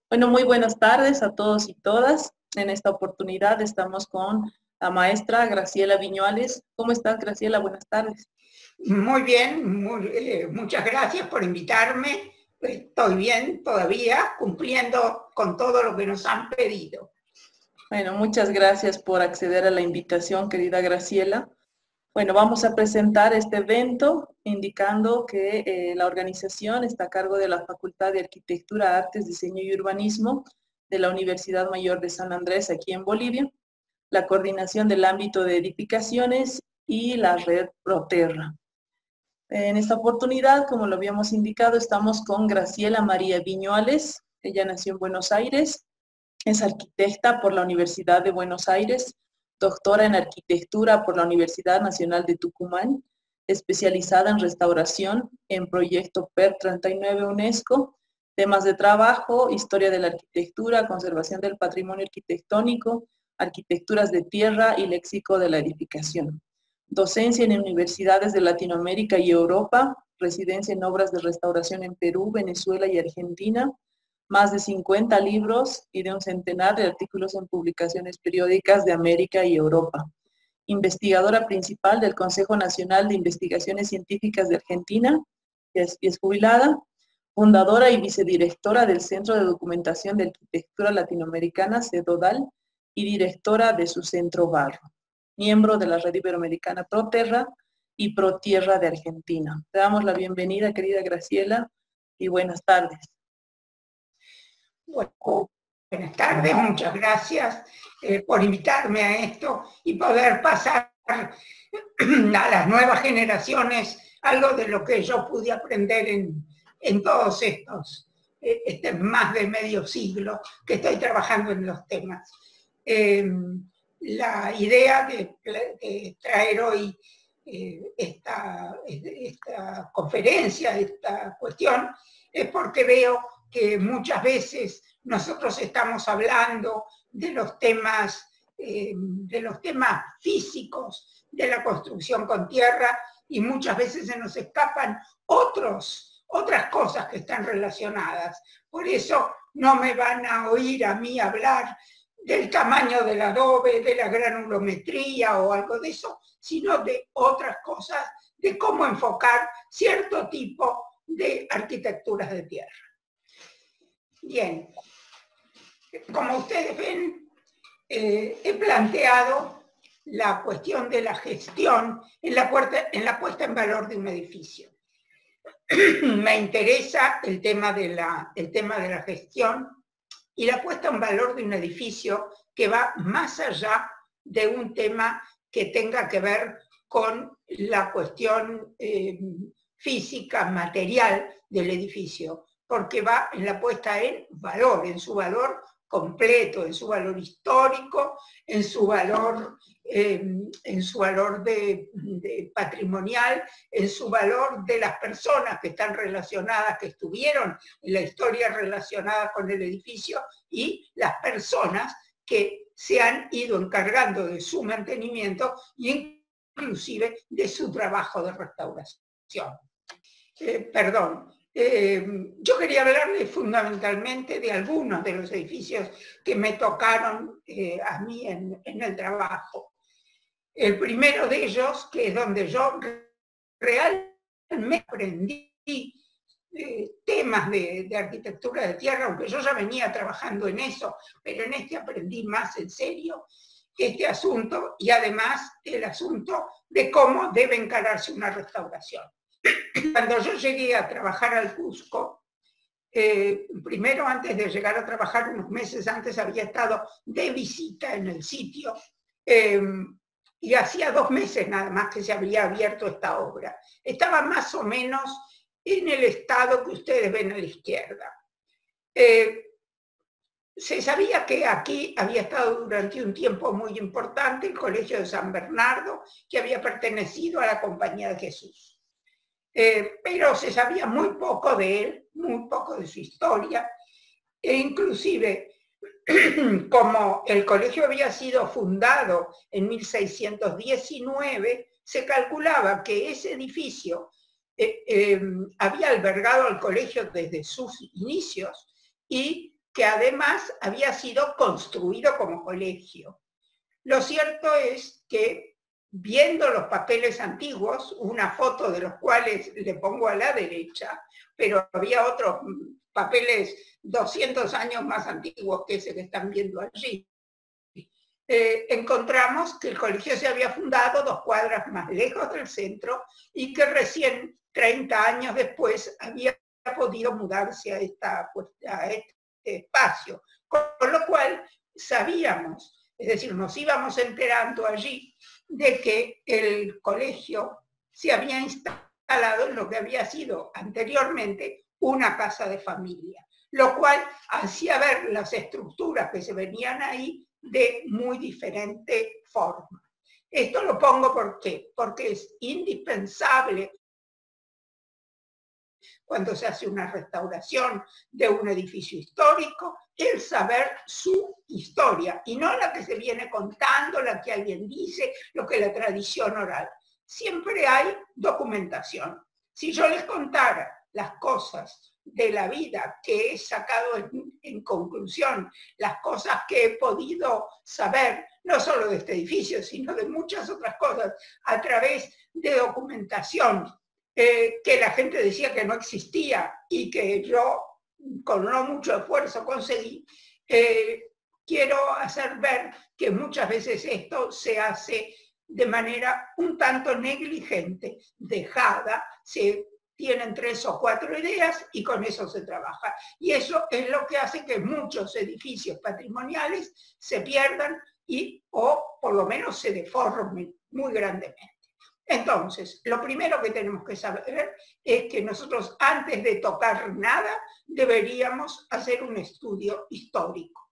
Bueno, muy buenas tardes a todos y todas. En esta oportunidad estamos con la maestra Graciela Viñuales. ¿Cómo estás, Graciela? Buenas tardes. Muy bien, muchas gracias por invitarme. Estoy bien todavía, cumpliendo con todo lo que nos han pedido. Bueno, muchas gracias por acceder a la invitación, querida Graciela. Bueno, vamos a presentar este evento indicando que la organización está a cargo de la Facultad de Arquitectura, Artes, Diseño y Urbanismo de la Universidad Mayor de San Andrés, aquí en Bolivia, la coordinación del ámbito de edificaciones y la red Proterra. En esta oportunidad, como lo habíamos indicado, estamos con Graciela María Viñuales. Ella nació en Buenos Aires, es arquitecta por la Universidad de Buenos Aires, doctora en arquitectura por la Universidad Nacional de Tucumán, especializada en restauración en proyecto PER 39 UNESCO, temas de trabajo, historia de la arquitectura, conservación del patrimonio arquitectónico, arquitecturas de tierra y léxico de la edificación. Docencia en universidades de Latinoamérica y Europa, residencia en obras de restauración en Perú, Venezuela y Argentina, más de 50 libros y de un centenar de artículos en publicaciones periódicas de América y Europa. Investigadora principal del Consejo Nacional de Investigaciones Científicas de Argentina, y es jubilada, fundadora y vicedirectora del Centro de Documentación de Arquitectura Latinoamericana, CEDODAL, y directora de su Centro Barro, miembro de la Red Iberoamericana Proterra y Protierra de Argentina. Te damos la bienvenida, querida Graciela, y buenas tardes. Bueno, buenas tardes, muchas gracias por invitarme a esto y poder pasar a las nuevas generaciones algo de lo que yo pude aprender en todos estos, más de medio siglo que estoy trabajando en los temas. La idea de traer hoy esta conferencia, esta cuestión, es porque veo que muchas veces nosotros estamos hablando de los temas físicos de la construcción con tierra y muchas veces se nos escapan otras cosas que están relacionadas. Por eso no me van a oír a mí hablar del tamaño del adobe, de la granulometría o algo de eso, sino de otras cosas, de cómo enfocar cierto tipo de arquitecturas de tierra. Bien, como ustedes ven, he planteado la cuestión de la gestión en la puesta en valor de un edificio. Me interesa el tema de la gestión y la puesta en valor de un edificio que va más allá de un tema que tenga que ver con la cuestión física, material del edificio, porque va en la puesta en valor, en su valor completo, en su valor histórico, en su valor de patrimonial, en su valor de las personas que están relacionadas, que estuvieron en la historia relacionada con el edificio y las personas que se han ido encargando de su mantenimiento y inclusive de su trabajo de restauración. Yo quería hablarles fundamentalmente de algunos de los edificios que me tocaron a mí en el trabajo. El primero de ellos, que es donde yo realmente aprendí temas de arquitectura de tierra, aunque yo ya venía trabajando en eso, pero en este aprendí más en serio este asunto y además el asunto de cómo debe encararse una restauración. Cuando yo llegué a trabajar al Cusco, primero antes de llegar a trabajar, unos meses antes había estado de visita en el sitio y hacía 2 meses nada más que se había abierto esta obra. Estaba más o menos en el estado que ustedes ven a la izquierda. Se sabía que aquí había estado durante un tiempo muy importante el Colegio de San Bernardo, que había pertenecido a la Compañía de Jesús. Pero se sabía muy poco de él, muy poco de su historia, e inclusive como el colegio había sido fundado en 1619, se calculaba que ese edificio había albergado al colegio desde sus inicios y que además había sido construido como colegio. Lo cierto es que, viendo los papeles antiguos, una foto de los cuales le pongo a la derecha, pero había otros papeles 200 años más antiguos que ese que están viendo allí, encontramos que el colegio se había fundado 2 cuadras más lejos del centro y que recién 30 años después había podido mudarse a este espacio. Con lo cual sabíamos, es decir, nos íbamos enterando allí de que el colegio se había instalado en lo que había sido anteriormente una casa de familia, lo cual hacía ver las estructuras que se venían ahí de muy diferente forma. Esto lo pongo porque es indispensable cuando se hace una restauración de un edificio histórico, el saber su historia, y no la que se viene contando, la que alguien dice, lo que la tradición oral. Siempre hay documentación. Si yo les contara las cosas de la vida que he sacado en conclusión, las cosas que he podido saber, no solo de este edificio, sino de muchas otras cosas, a través de documentación, que la gente decía que no existía y que yo con no mucho esfuerzo conseguí, quiero hacer ver que muchas veces esto se hace de manera un tanto negligente, dejada, se tienen 3 o 4 ideas y con eso se trabaja. Y eso es lo que hace que muchos edificios patrimoniales se pierdan o por lo menos se deformen muy grandemente. Entonces, lo primero que tenemos que saber es que nosotros, antes de tocar nada, deberíamos hacer un estudio histórico.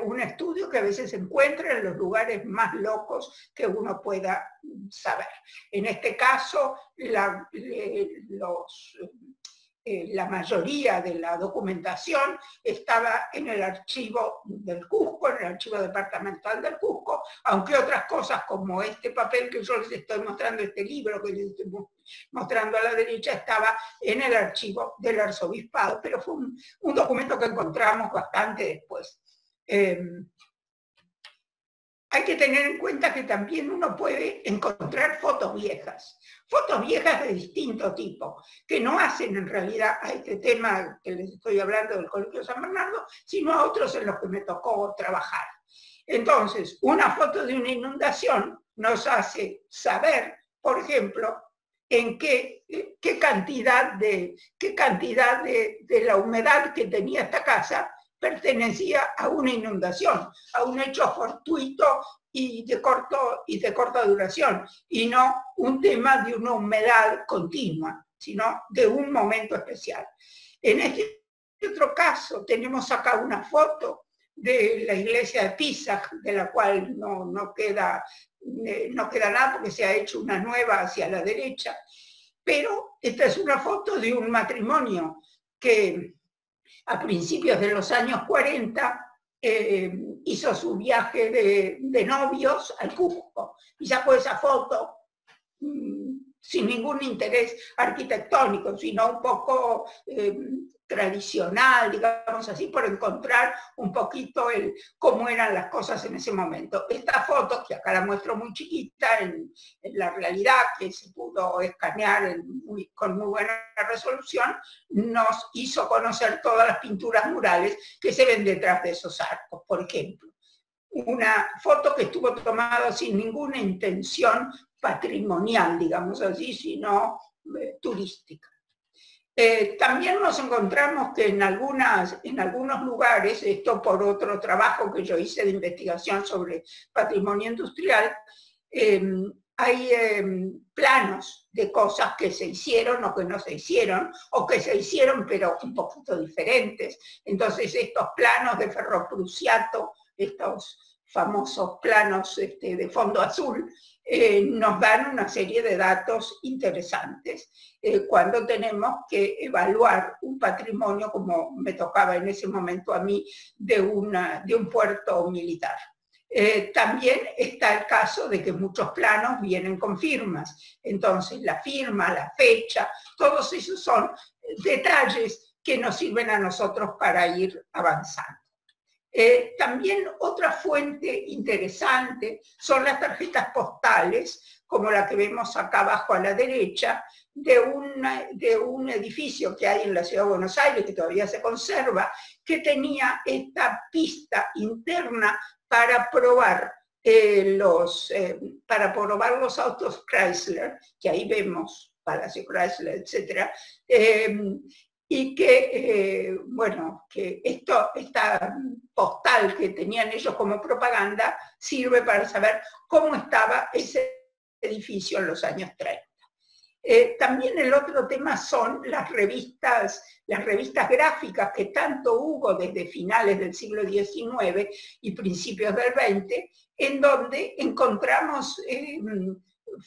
Un estudio que a veces se encuentra en los lugares más locos que uno pueda saber. En este caso, la mayoría de la documentación estaba en el archivo del Cusco, en el archivo departamental del Cusco, aunque otras cosas como este papel que yo les estoy mostrando, este libro que les estoy mostrando a la derecha, estaba en el archivo del arzobispado, pero fue un documento que encontramos bastante después. Hay que tener en cuenta que también uno puede encontrar fotos viejas de distinto tipo, que no hacen en realidad a este tema que les estoy hablando del Colegio San Bernardo, sino a otros en los que me tocó trabajar. Entonces, una foto de una inundación nos hace saber, por ejemplo, en qué cantidad de la humedad que tenía esta casa pertenecía a una inundación, a un hecho fortuito y de corta duración, y no un tema de una humedad continua, sino de un momento especial. En este otro caso tenemos acá una foto de la iglesia de Pisa, de la cual no queda nada porque se ha hecho una nueva hacia la derecha, pero esta es una foto de un matrimonio que a principios de los años 40 hizo su viaje de novios al Cusco y sacó esa foto sin ningún interés arquitectónico, sino un poco tradicional, digamos así, por encontrar un poquito cómo eran las cosas en ese momento. Esta foto, que acá la muestro muy chiquita, en la realidad que se pudo escanear con muy buena resolución, nos hizo conocer todas las pinturas murales que se ven detrás de esos arcos, por ejemplo. Una foto que estuvo tomada sin ninguna intención patrimonial, digamos así, sino turística. También nos encontramos que en algunos lugares, esto por otro trabajo que yo hice de investigación sobre patrimonio industrial, hay planos de cosas que se hicieron o que no se hicieron, o que se hicieron pero un poquito diferentes. Entonces estos planos de ferroprusiato, estos famosos planos de fondo azul, nos dan una serie de datos interesantes cuando tenemos que evaluar un patrimonio, como me tocaba en ese momento a mí, de un puerto militar. También está el caso de que muchos planos vienen con firmas. Entonces la firma, la fecha, todos esos son detalles que nos sirven a nosotros para ir avanzando. También otra fuente interesante son las tarjetas postales, como la que vemos acá abajo a la derecha, de un edificio que hay en la Ciudad de Buenos Aires, que todavía se conserva, que tenía esta pista interna para probar los autos Chrysler, que ahí vemos Palacio Chrysler, etc. Y que, bueno, que esta postal que tenían ellos como propaganda sirve para saber cómo estaba ese edificio en los años 30. También el otro tema son las revistas gráficas que tanto hubo desde finales del siglo XIX y principios del XX, en donde encontramos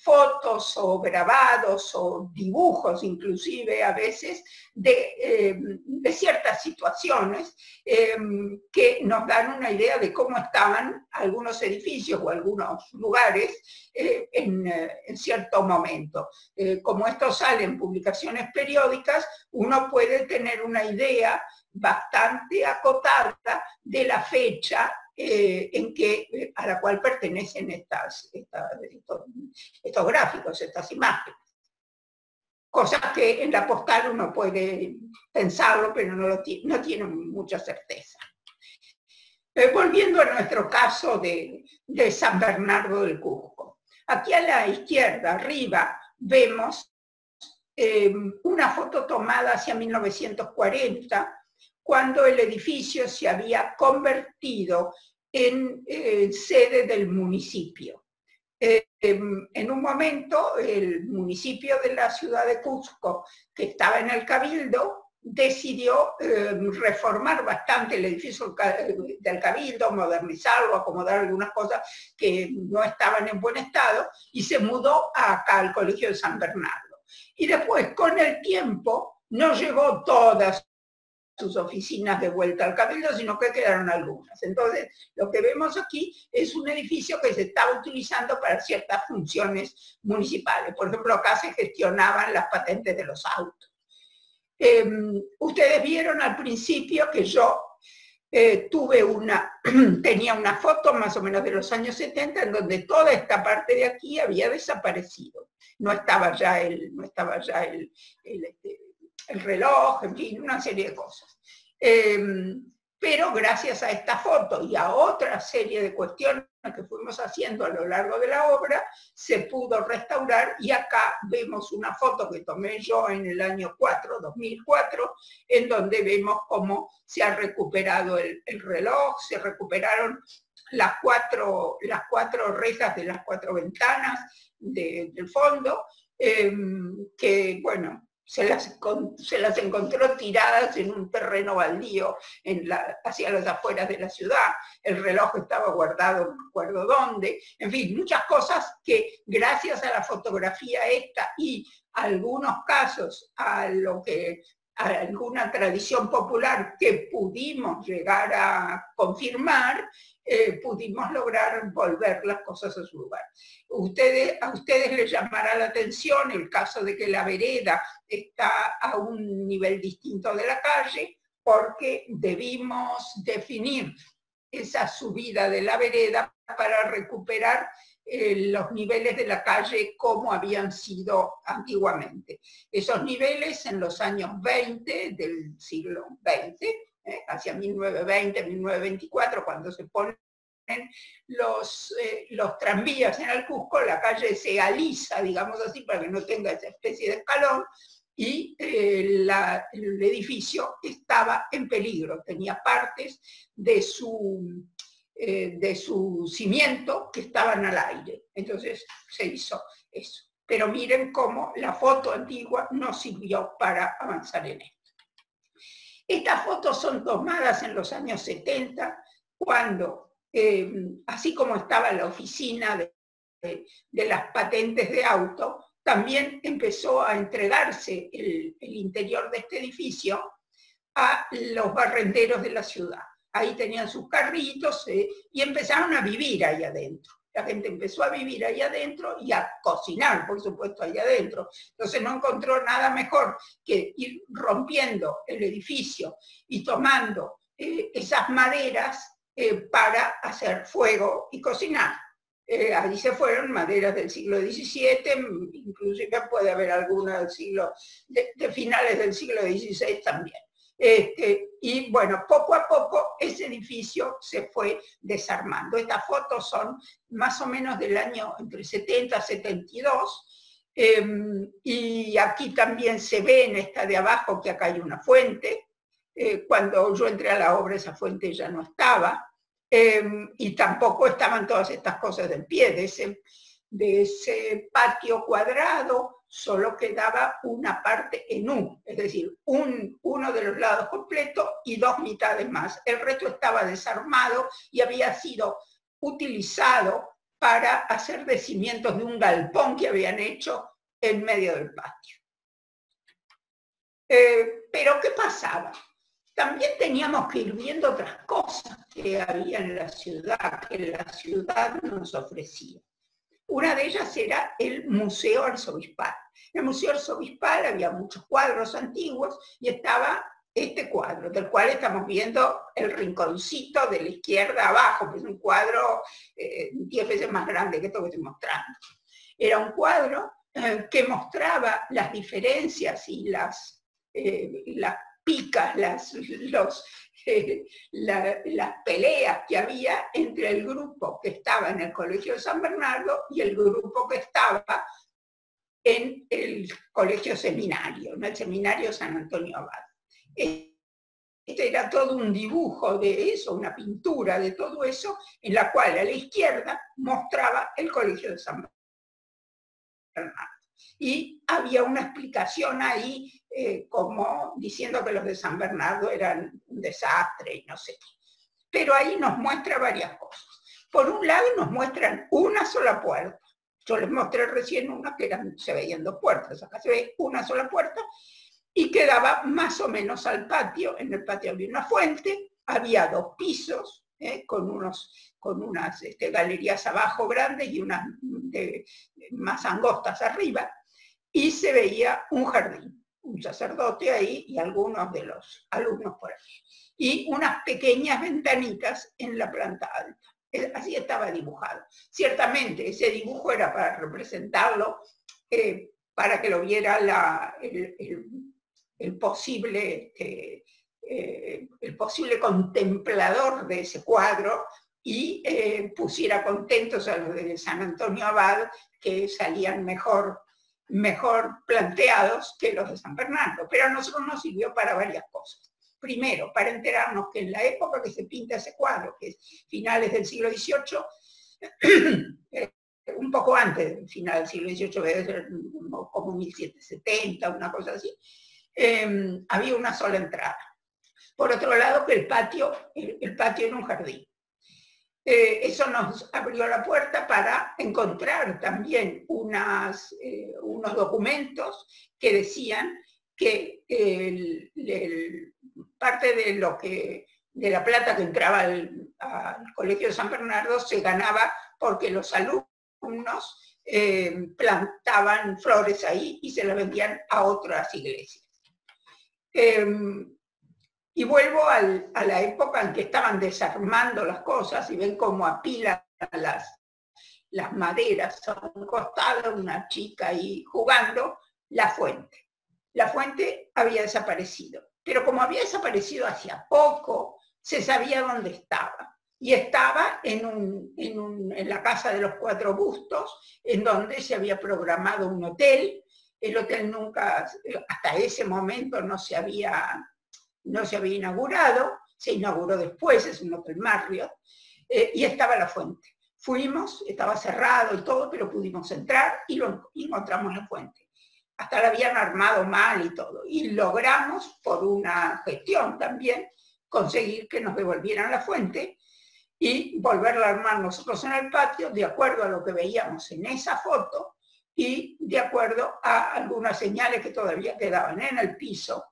fotos o grabados o dibujos inclusive a veces de ciertas situaciones que nos dan una idea de cómo estaban algunos edificios o algunos lugares en cierto momento. Como esto sale en publicaciones periódicas, uno puede tener una idea bastante acotada de la fecha a la cual pertenecen estos gráficos, estas imágenes. Cosas que en la postal uno puede pensarlo, pero no tiene mucha certeza. Volviendo a nuestro caso de San Bernardo del Cusco. Aquí a la izquierda, arriba, vemos una foto tomada hacia 1940, cuando el edificio se había convertido en sede del municipio. En un momento, el municipio de la ciudad de Cusco, que estaba en el Cabildo, decidió reformar bastante el edificio del Cabildo, modernizarlo, acomodar algunas cosas que no estaban en buen estado, y se mudó acá al Colegio de San Bernardo. Y después, con el tiempo, no llevó todas sus oficinas de vuelta al Cabildo, sino que quedaron algunas. Entonces, lo que vemos aquí es un edificio que se estaba utilizando para ciertas funciones municipales. Por ejemplo, acá se gestionaban las patentes de los autos. Ustedes vieron al principio que yo tenía una foto más o menos de los años 70 en donde toda esta parte de aquí había desaparecido. No estaba ya el reloj, en fin, una serie de cosas. Pero gracias a esta foto y a otra serie de cuestiones que fuimos haciendo a lo largo de la obra, se pudo restaurar, y acá vemos una foto que tomé yo en el año 2004, en donde vemos cómo se ha recuperado el reloj, se recuperaron las cuatro rejas de las 4 ventanas del fondo, que, bueno, se las encontró tiradas en un terreno baldío hacia las afueras de la ciudad. El reloj estaba guardado, no recuerdo dónde. En fin, muchas cosas que gracias a la fotografía esta y algunos casos a alguna tradición popular que pudimos llegar a confirmar, pudimos lograr volver las cosas a su lugar. A ustedes les llamará la atención el caso de que la vereda está a un nivel distinto de la calle, porque debimos definir esa subida de la vereda para recuperar los niveles de la calle como habían sido antiguamente. Esos niveles en los años 20 del siglo XX, hacia 1920, 1924, cuando se ponen los tranvías en el Cusco, la calle se alisa, digamos así, para que no tenga esa especie de escalón, y el edificio estaba en peligro, tenía partes de su cimiento que estaban al aire. Entonces se hizo eso. Pero miren cómo la foto antigua no sirvió para avanzar en esto. Estas fotos son tomadas en los años 70, cuando, así como estaba la oficina de las patentes de auto, también empezó a entregarse el interior de este edificio a los barrenderos de la ciudad. Ahí tenían sus carritos y empezaron a vivir ahí adentro. la gente empezó a vivir ahí adentro y a cocinar, por supuesto, ahí adentro. Entonces no encontró nada mejor que ir rompiendo el edificio y tomando esas maderas para hacer fuego y cocinar. Allí se fueron maderas del siglo XVII, inclusive puede haber algunas del siglo, de finales del siglo XVI también. Y bueno, poco a poco ese edificio se fue desarmando. Estas fotos son más o menos del año entre 70 y 72. Y aquí también se ve en esta de abajo que acá hay una fuente. Cuando yo entré a la obra esa fuente ya no estaba. Y tampoco estaban todas estas cosas en pie. De ese patio cuadrado solo quedaba una parte en U, es decir, uno de los lados completo y dos mitades más. El resto estaba desarmado y había sido utilizado para hacer de cimientos de un galpón que habían hecho en medio del patio. Pero ¿qué pasaba? También teníamos que ir viendo otras cosas que había en la ciudad, que la ciudad nos ofrecía. Una de ellas era el Museo Arzobispal. En el Museo Arzobispal había muchos cuadros antiguos y estaba este cuadro, del cual estamos viendo el rinconcito de la izquierda abajo, que es un cuadro 10 veces más grande que esto que estoy mostrando. Era un cuadro que mostraba las diferencias y las picas, las peleas que había entre el grupo que estaba en el Colegio de San Bernardo y el grupo que estaba en el Colegio Seminario, en el Seminario San Antonio Abad. Este era todo un dibujo de eso, una pintura de todo eso, en la cual a la izquierda mostraba el Colegio de San Bernardo. Y había una explicación ahí como diciendo que los de San Bernardo eran un desastre y no sé qué. Pero ahí nos muestra varias cosas. Por un lado nos muestran una sola puerta. Yo les mostré recién una que se veían dos puertas. Acá se ve una sola puerta y quedaba más o menos al patio. En el patio había una fuente, había dos pisos, con unas galerías abajo grandes y unas más angostas arriba, y se veía un jardín, un sacerdote ahí y algunos de los alumnos por ahí, y unas pequeñas ventanitas en la planta alta. Así estaba dibujado. Ciertamente ese dibujo era para representarlo, para que lo viera el posible contemplador de ese cuadro y pusiera contentos a los de San Antonio Abad, que salían mejor planteados que los de San Bernardo. Pero a nosotros nos sirvió para varias cosas. Primero, para enterarnos que en la época que se pinta ese cuadro, que es finales del siglo XVIII, un poco antes del final del siglo XVIII, debe ser como 1770, una cosa así, había una sola entrada. Por otro lado, que el patio era un jardín. Eso nos abrió la puerta para encontrar también unos documentos que decían que parte de la plata que entraba al Colegio de San Bernardo se ganaba porque los alumnos plantaban flores ahí y se las vendían a otras iglesias. Y vuelvo a la época en que estaban desarmando las cosas y ven cómo apilan las maderas a un costado, una chica ahí jugando, la fuente. La fuente había desaparecido, pero como había desaparecido hacía poco, se sabía dónde estaba. Y estaba en la Casa de los Cuatro Bustos, en donde se había programado un hotel. El hotel nunca, hasta ese momento, no se había inaugurado, se inauguró después, es un hotel Marriott, y estaba la fuente. Fuimos, estaba cerrado y todo, pero pudimos entrar y encontramos la fuente. Hasta la habían armado mal y todo. Y logramos, por una gestión también, conseguir que nos devolvieran la fuente y volverla a armar nosotros en el patio, de acuerdo a lo que veíamos en esa foto y de acuerdo a algunas señales que todavía quedaban en el piso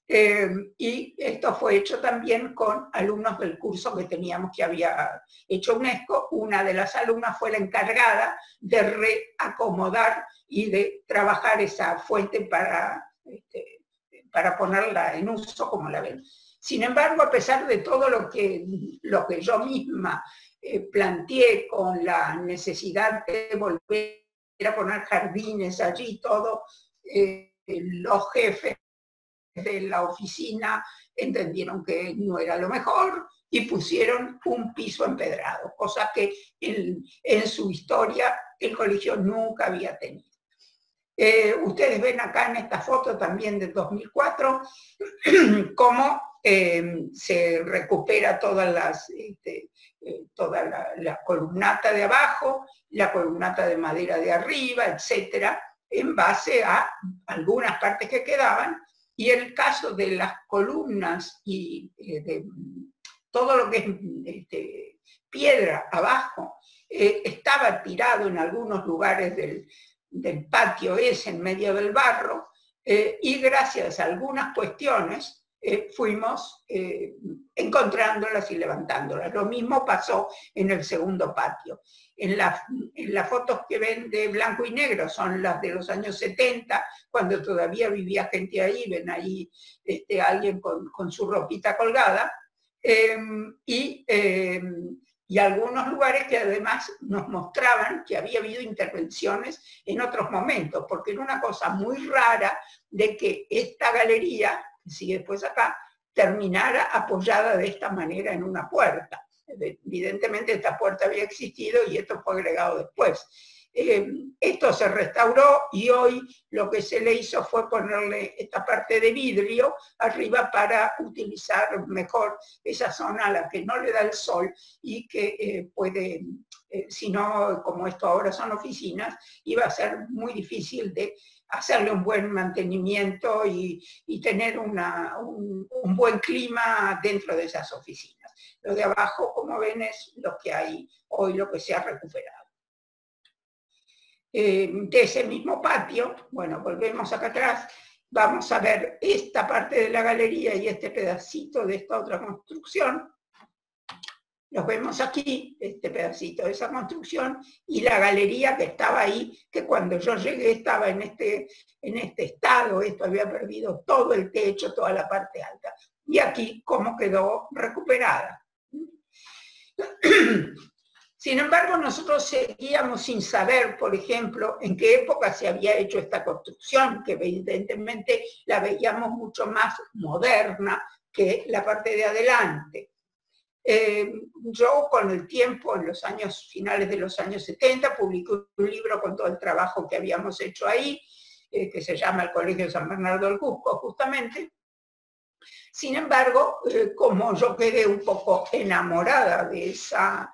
Y esto fue hecho también con alumnos del curso que teníamos que había hecho UNESCO. Una de las alumnas fue la encargada de reacomodar y de trabajar esa fuente para ponerla en uso como la ven. Sin embargo, a pesar de todo lo que yo misma planteé con la necesidad de volver a poner jardines allí, todo, los jefes de la oficina entendieron que no era lo mejor y pusieron un piso empedrado, cosa que en su historia el colegio nunca había tenido. Ustedes ven acá en esta foto también del 2004 cómo se recupera toda la columnata de abajo, la columnata de madera de arriba, etcétera, en base a algunas partes que quedaban. Y el caso de las columnas y de todo lo que es piedra abajo, estaba tirado en algunos lugares del patio ese, en medio del barro, y gracias a algunas cuestiones fuimos encontrándolas y levantándolas. Lo mismo pasó en el segundo patio. En las fotos que ven de blanco y negro son las de los años 70, cuando todavía vivía gente ahí, ven ahí alguien con su ropita colgada, y algunos lugares que además nos mostraban que había habido intervenciones en otros momentos, porque era una cosa muy rara de que esta galería, que sigue después acá, terminara apoyada de esta manera en una puerta. Evidentemente esta puerta había existido y esto fue agregado después. Esto se restauró y hoy lo que se le hizo fue ponerle esta parte de vidrio arriba para utilizar mejor esa zona a la que no le da el sol y que puede, si no, como esto ahora son oficinas, iba a ser muy difícil de hacerle un buen mantenimiento y tener un buen clima dentro de esas oficinas. Lo de abajo, como ven, es lo que hay hoy, lo que se ha recuperado. De ese mismo patio, bueno, volvemos acá atrás, vamos a ver esta parte de la galería y este pedacito de esta otra construcción. Los vemos aquí, este pedacito de esa construcción, y la galería que estaba ahí, que cuando yo llegué estaba en este estado, esto había perdido todo el techo, toda la parte alta. Y aquí cómo quedó recuperada. Sin embargo, nosotros seguíamos sin saber, por ejemplo, en qué época se había hecho esta construcción, que evidentemente la veíamos mucho más moderna que la parte de adelante. Yo con el tiempo, en los años finales de los años 70, publiqué un libro con todo el trabajo que habíamos hecho ahí, que se llama El Colegio San Bernardo del Cusco, justamente. Sin embargo, como yo quedé un poco enamorada de esa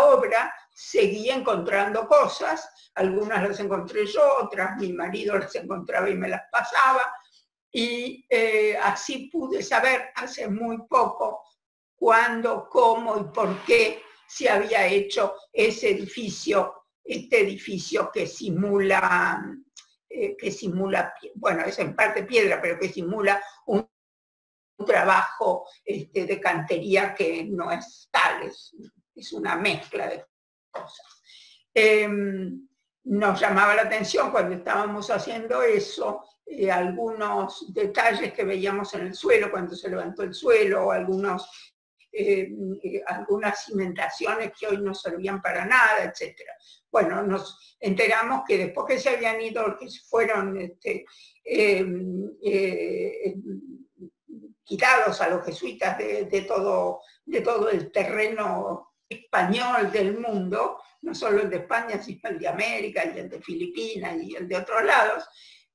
obra, seguí encontrando cosas, algunas las encontré yo, otras mi marido las encontraba y me las pasaba, y así pude saber hace muy poco cuándo, cómo y por qué se había hecho ese edificio, este edificio que simula, bueno, es en parte piedra, pero que simula un trabajo de cantería que no es tal, es una mezcla de cosas. Nos llamaba la atención cuando estábamos haciendo eso, algunos detalles que veíamos en el suelo, cuando se levantó el suelo, o algunas cimentaciones que hoy no servían para nada, etc. Bueno, nos enteramos que después que se habían ido, que se fueron quitados a los jesuitas de todo el terreno español del mundo, no solo el de España, sino el de América, y el de Filipinas y el de otros lados,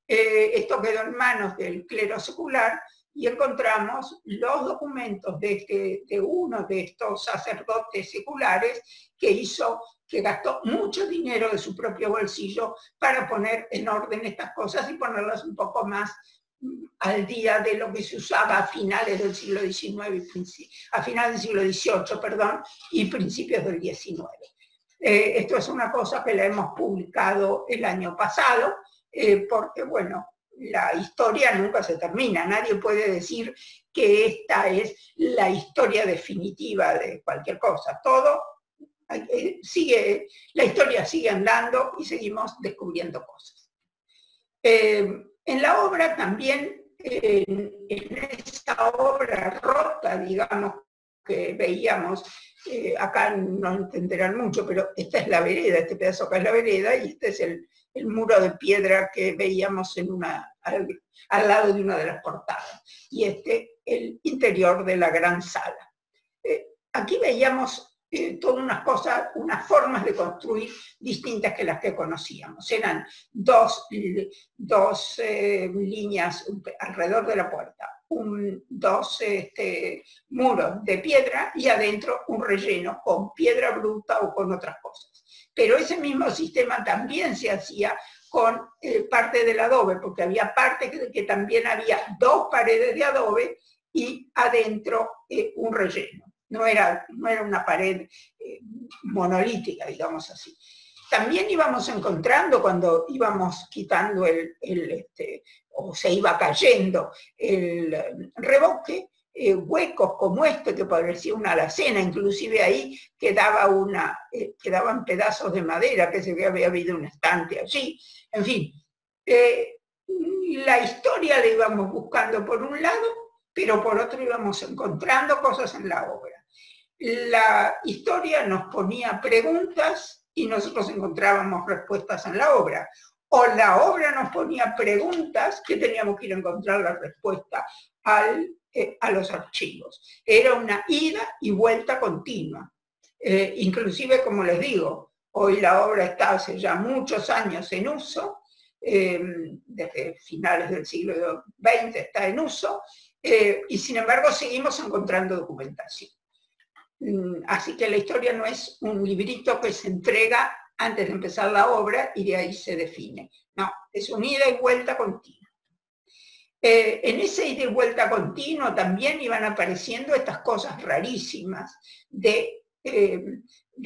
esto quedó en manos del clero secular y encontramos los documentos de uno de estos sacerdotes seculares que gastó mucho dinero de su propio bolsillo para poner en orden estas cosas y ponerlas un poco más al día de lo que se usaba a finales del siglo XIX, a finales del siglo XVIII, perdón, y principios del XIX. Esto es una cosa que la hemos publicado el año pasado, porque, bueno, la historia nunca se termina. Nadie puede decir que esta es la historia definitiva de cualquier cosa. Todo sigue, la historia sigue andando y seguimos descubriendo cosas. En la obra también, en esa obra rota, digamos, que veíamos, acá no entenderán mucho, pero esta es la vereda, este pedazo acá es la vereda, y este es el muro de piedra que veíamos al lado de una de las portadas, y este el interior de la gran sala. Aquí veíamos todas unas cosas, unas formas de construir distintas que las que conocíamos. Eran dos líneas alrededor de la puerta, dos muros de piedra y adentro un relleno con piedra bruta o con otras cosas. Pero ese mismo sistema también se hacía con parte del adobe, porque había parte que también había dos paredes de adobe y adentro un relleno. No era una pared monolítica, digamos así. También íbamos encontrando, cuando íbamos quitando o se iba cayendo el revoque, huecos como este que parecía una alacena, inclusive ahí quedaban pedazos de madera, que se había habido un estante allí. En fin, la historia la íbamos buscando por un lado, pero por otro íbamos encontrando cosas en la obra. La historia nos ponía preguntas y nosotros encontrábamos respuestas en la obra. O la obra nos ponía preguntas que teníamos que ir a encontrar la respuesta a los archivos. Era una ida y vuelta continua. Inclusive, como les digo, hoy la obra está hace ya muchos años en uso, desde finales del siglo XX está en uso, y sin embargo seguimos encontrando documentación. Así que la historia no es un librito que se entrega antes de empezar la obra y de ahí se define. No, es un ida y vuelta continua. En ese ida y vuelta continuo también iban apareciendo estas cosas rarísimas de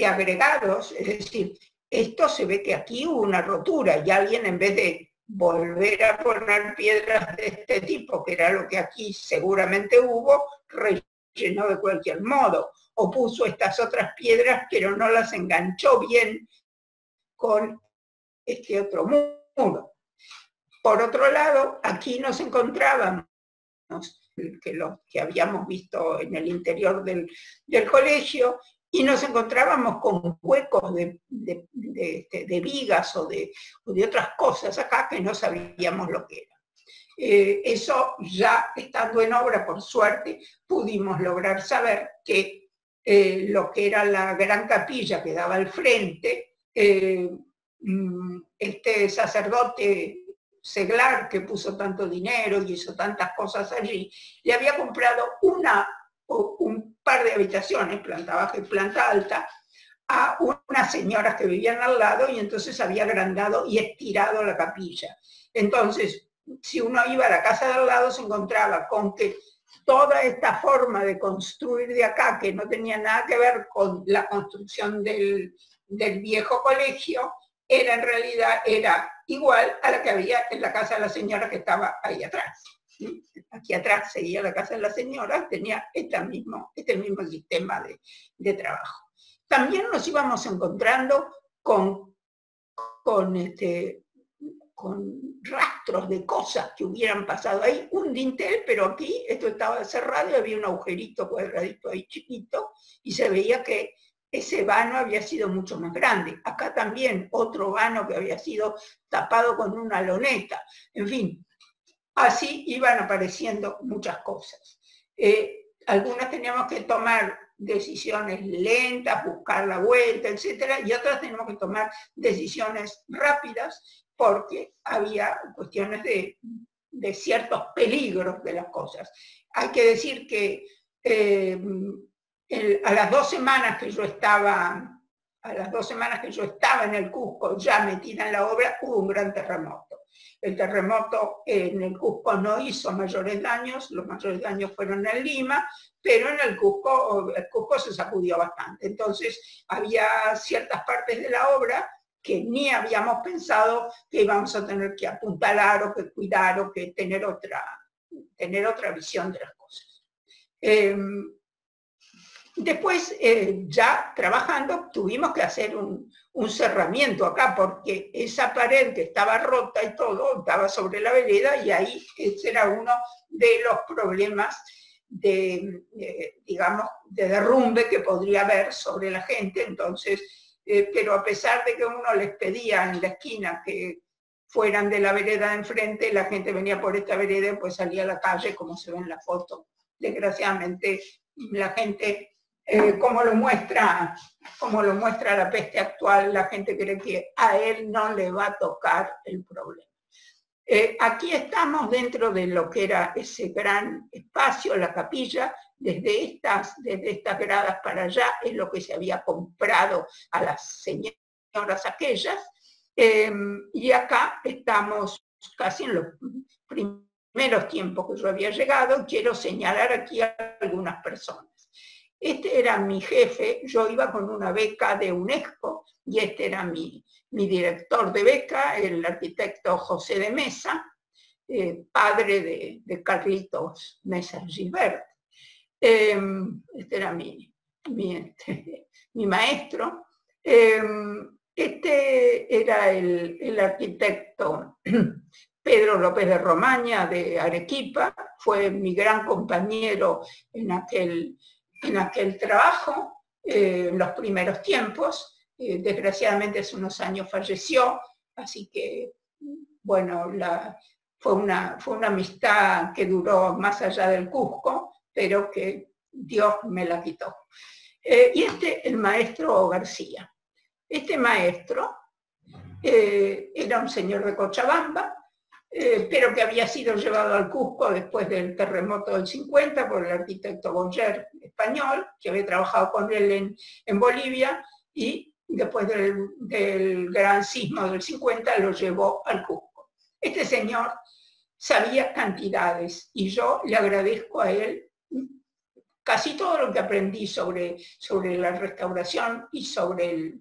agregados, es decir, esto se ve que aquí hubo una rotura y alguien, en vez de volver a poner piedras de este tipo, que era lo que aquí seguramente hubo, rellenó de cualquier modo, o puso estas otras piedras pero no las enganchó bien con este otro muro. Por otro lado, aquí nos encontrábamos, que habíamos visto en el interior del colegio, y nos encontrábamos con huecos de vigas o de otras cosas acá que no sabíamos lo que era. Eso ya estando en obra, por suerte, pudimos lograr saber que lo que era la gran capilla que daba al frente, este sacerdote seglar que puso tanto dinero y hizo tantas cosas allí, le había comprado un par de habitaciones, planta baja y planta alta, a unas señoras que vivían al lado, y entonces había agrandado y estirado la capilla. Entonces, si uno iba a la casa de al lado, se encontraba con que toda esta forma de construir de acá, que no tenía nada que ver con la construcción del viejo colegio, en realidad era igual a la que había en la casa de la señora que estaba ahí atrás. Aquí atrás seguía la casa de la señora, tenía este mismo sistema de trabajo. También nos íbamos encontrando con rastros de cosas que hubieran pasado ahí, un dintel, pero aquí esto estaba cerrado y había un agujerito cuadradito ahí chiquito, y se veía que ese vano había sido mucho más grande. Acá también otro vano que había sido tapado con una loneta. En fin, así iban apareciendo muchas cosas. Algunas teníamos que tomar decisiones lentas, buscar la vuelta, etcétera, y otras teníamos que tomar decisiones rápidas porque había cuestiones de ciertos peligros de las cosas. Hay que decir que a las 2 semanas que yo estaba en el Cusco, ya metida en la obra, hubo un gran terremoto. El terremoto en el Cusco no hizo mayores daños, los mayores daños fueron en Lima, pero en el Cusco se sacudió bastante. Entonces había ciertas partes de la obra que ni habíamos pensado que íbamos a tener que apuntalar o que cuidar o que tener otra visión de las cosas. Después, ya trabajando, tuvimos que hacer un cerramiento acá, porque esa pared que estaba rota y todo, estaba sobre la vereda, y ahí ese era uno de los problemas digamos, de derrumbe que podría haber sobre la gente. Entonces, pero a pesar de que uno les pedía en la esquina que fueran de la vereda de enfrente, la gente venía por esta vereda y pues salía a la calle, como se ve en la foto. Desgraciadamente, la gente, como lo muestra la peste actual, la gente cree que a él no le va a tocar el problema. Aquí estamos dentro de lo que era ese gran espacio, la capilla. Desde estas gradas para allá es lo que se había comprado a las señoras aquellas. Y acá estamos casi en los primeros tiempos que yo había llegado. Quiero señalar aquí a algunas personas. Este era mi jefe, yo iba con una beca de UNESCO, y este era mi director de beca, el arquitecto José de Mesa, padre de Carlitos Mesa Gilbert. Este era mi maestro. Este era el arquitecto Pedro López de Romaña, de Arequipa, fue mi gran compañero en aquel trabajo, en los primeros tiempos. Desgraciadamente hace unos años falleció, así que, bueno, fue una amistad que duró más allá del Cusco, pero que Dios me la quitó. Y el maestro García. Este maestro era un señor de Cochabamba, pero que había sido llevado al Cusco después del terremoto del 50 por el arquitecto Boyer, español, que había trabajado con él en Bolivia, y después del gran sismo del 50 lo llevó al Cusco. Este señor sabía cantidades, y yo le agradezco a él casi todo lo que aprendí sobre la restauración y sobre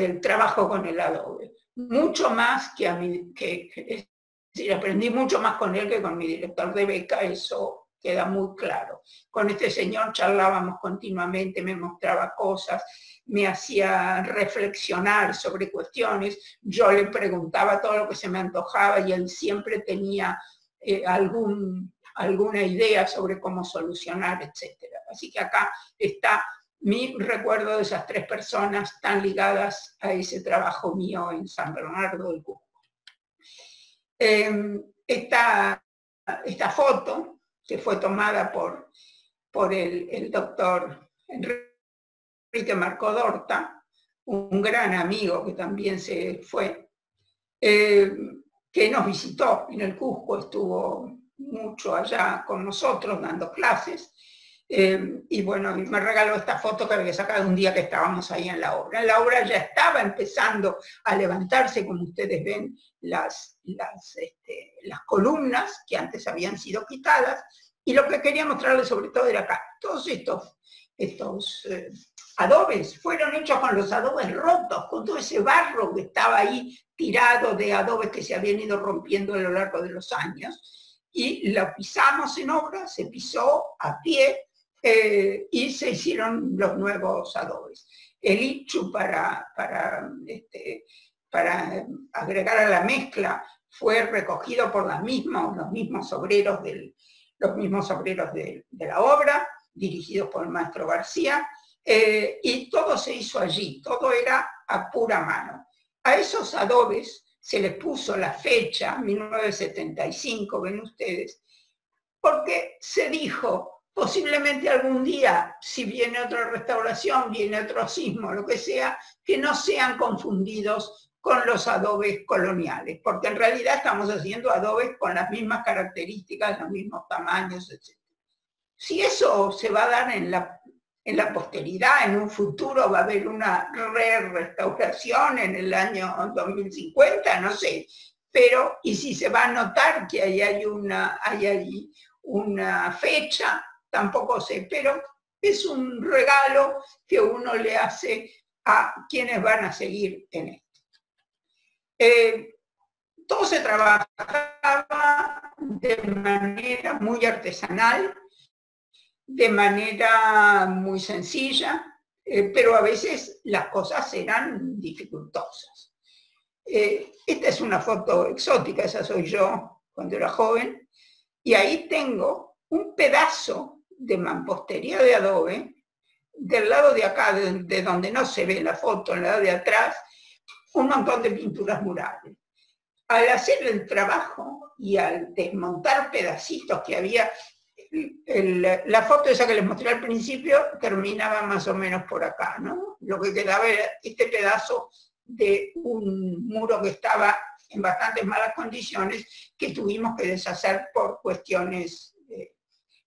el trabajo con el adobe. Mucho más que a mí, es decir, aprendí mucho más con él que con mi director de beca, eso queda muy claro. Con este señor charlábamos continuamente, me mostraba cosas, me hacía reflexionar sobre cuestiones, yo le preguntaba todo lo que se me antojaba y él siempre tenía alguna idea sobre cómo solucionar, etc. Así que acá está mi recuerdo de esas tres personas tan ligadas a ese trabajo mío en San Bernardo del Cusco. Esta foto, que fue tomada por el doctor Enrique Marcodorta, un gran amigo que también se fue, que nos visitó en el Cusco, estuvo mucho allá con nosotros dando clases, y bueno, me regaló esta foto que había sacado un día que estábamos ahí en la obra. La obra ya estaba empezando a levantarse, como ustedes ven, las columnas que antes habían sido quitadas, y lo que quería mostrarles sobre todo era acá. Todos estos adobes fueron hechos con los adobes rotos, con todo ese barro que estaba ahí tirado de adobes que se habían ido rompiendo a lo largo de los años, y lo pisamos en obra, se pisó a pie, y se hicieron los nuevos adobes. El ichu para agregar a la mezcla fue recogido por los mismos obreros de la obra, dirigidos por el maestro García, y todo se hizo allí, todo era a pura mano. A esos adobes se les puso la fecha, 1975, ven ustedes, porque se dijo, posiblemente algún día, si viene otra restauración, viene otro sismo, lo que sea, que no sean confundidos con los adobes coloniales, porque en realidad estamos haciendo adobes con las mismas características, los mismos tamaños, etc. Si eso se va a dar en la posteridad, en un futuro va a haber una restauración en el año 2050, no sé, pero, y si se va a notar que hay allí una fecha, tampoco sé, pero es un regalo que uno le hace a quienes van a seguir en esto. Todo se trabajaba de manera muy artesanal, de manera muy sencilla, pero a veces las cosas eran dificultosas. Esta es una foto exótica, esa soy yo cuando era joven, y ahí tengo un pedazo de mampostería de adobe, del lado de acá, de donde no se ve la foto, en el lado de atrás, un montón de pinturas murales. Al hacer el trabajo y al desmontar pedacitos que había, la foto esa que les mostré al principio terminaba más o menos por acá, ¿no? Lo que quedaba era este pedazo de un muro que estaba en bastantes malas condiciones, que tuvimos que deshacer por cuestiones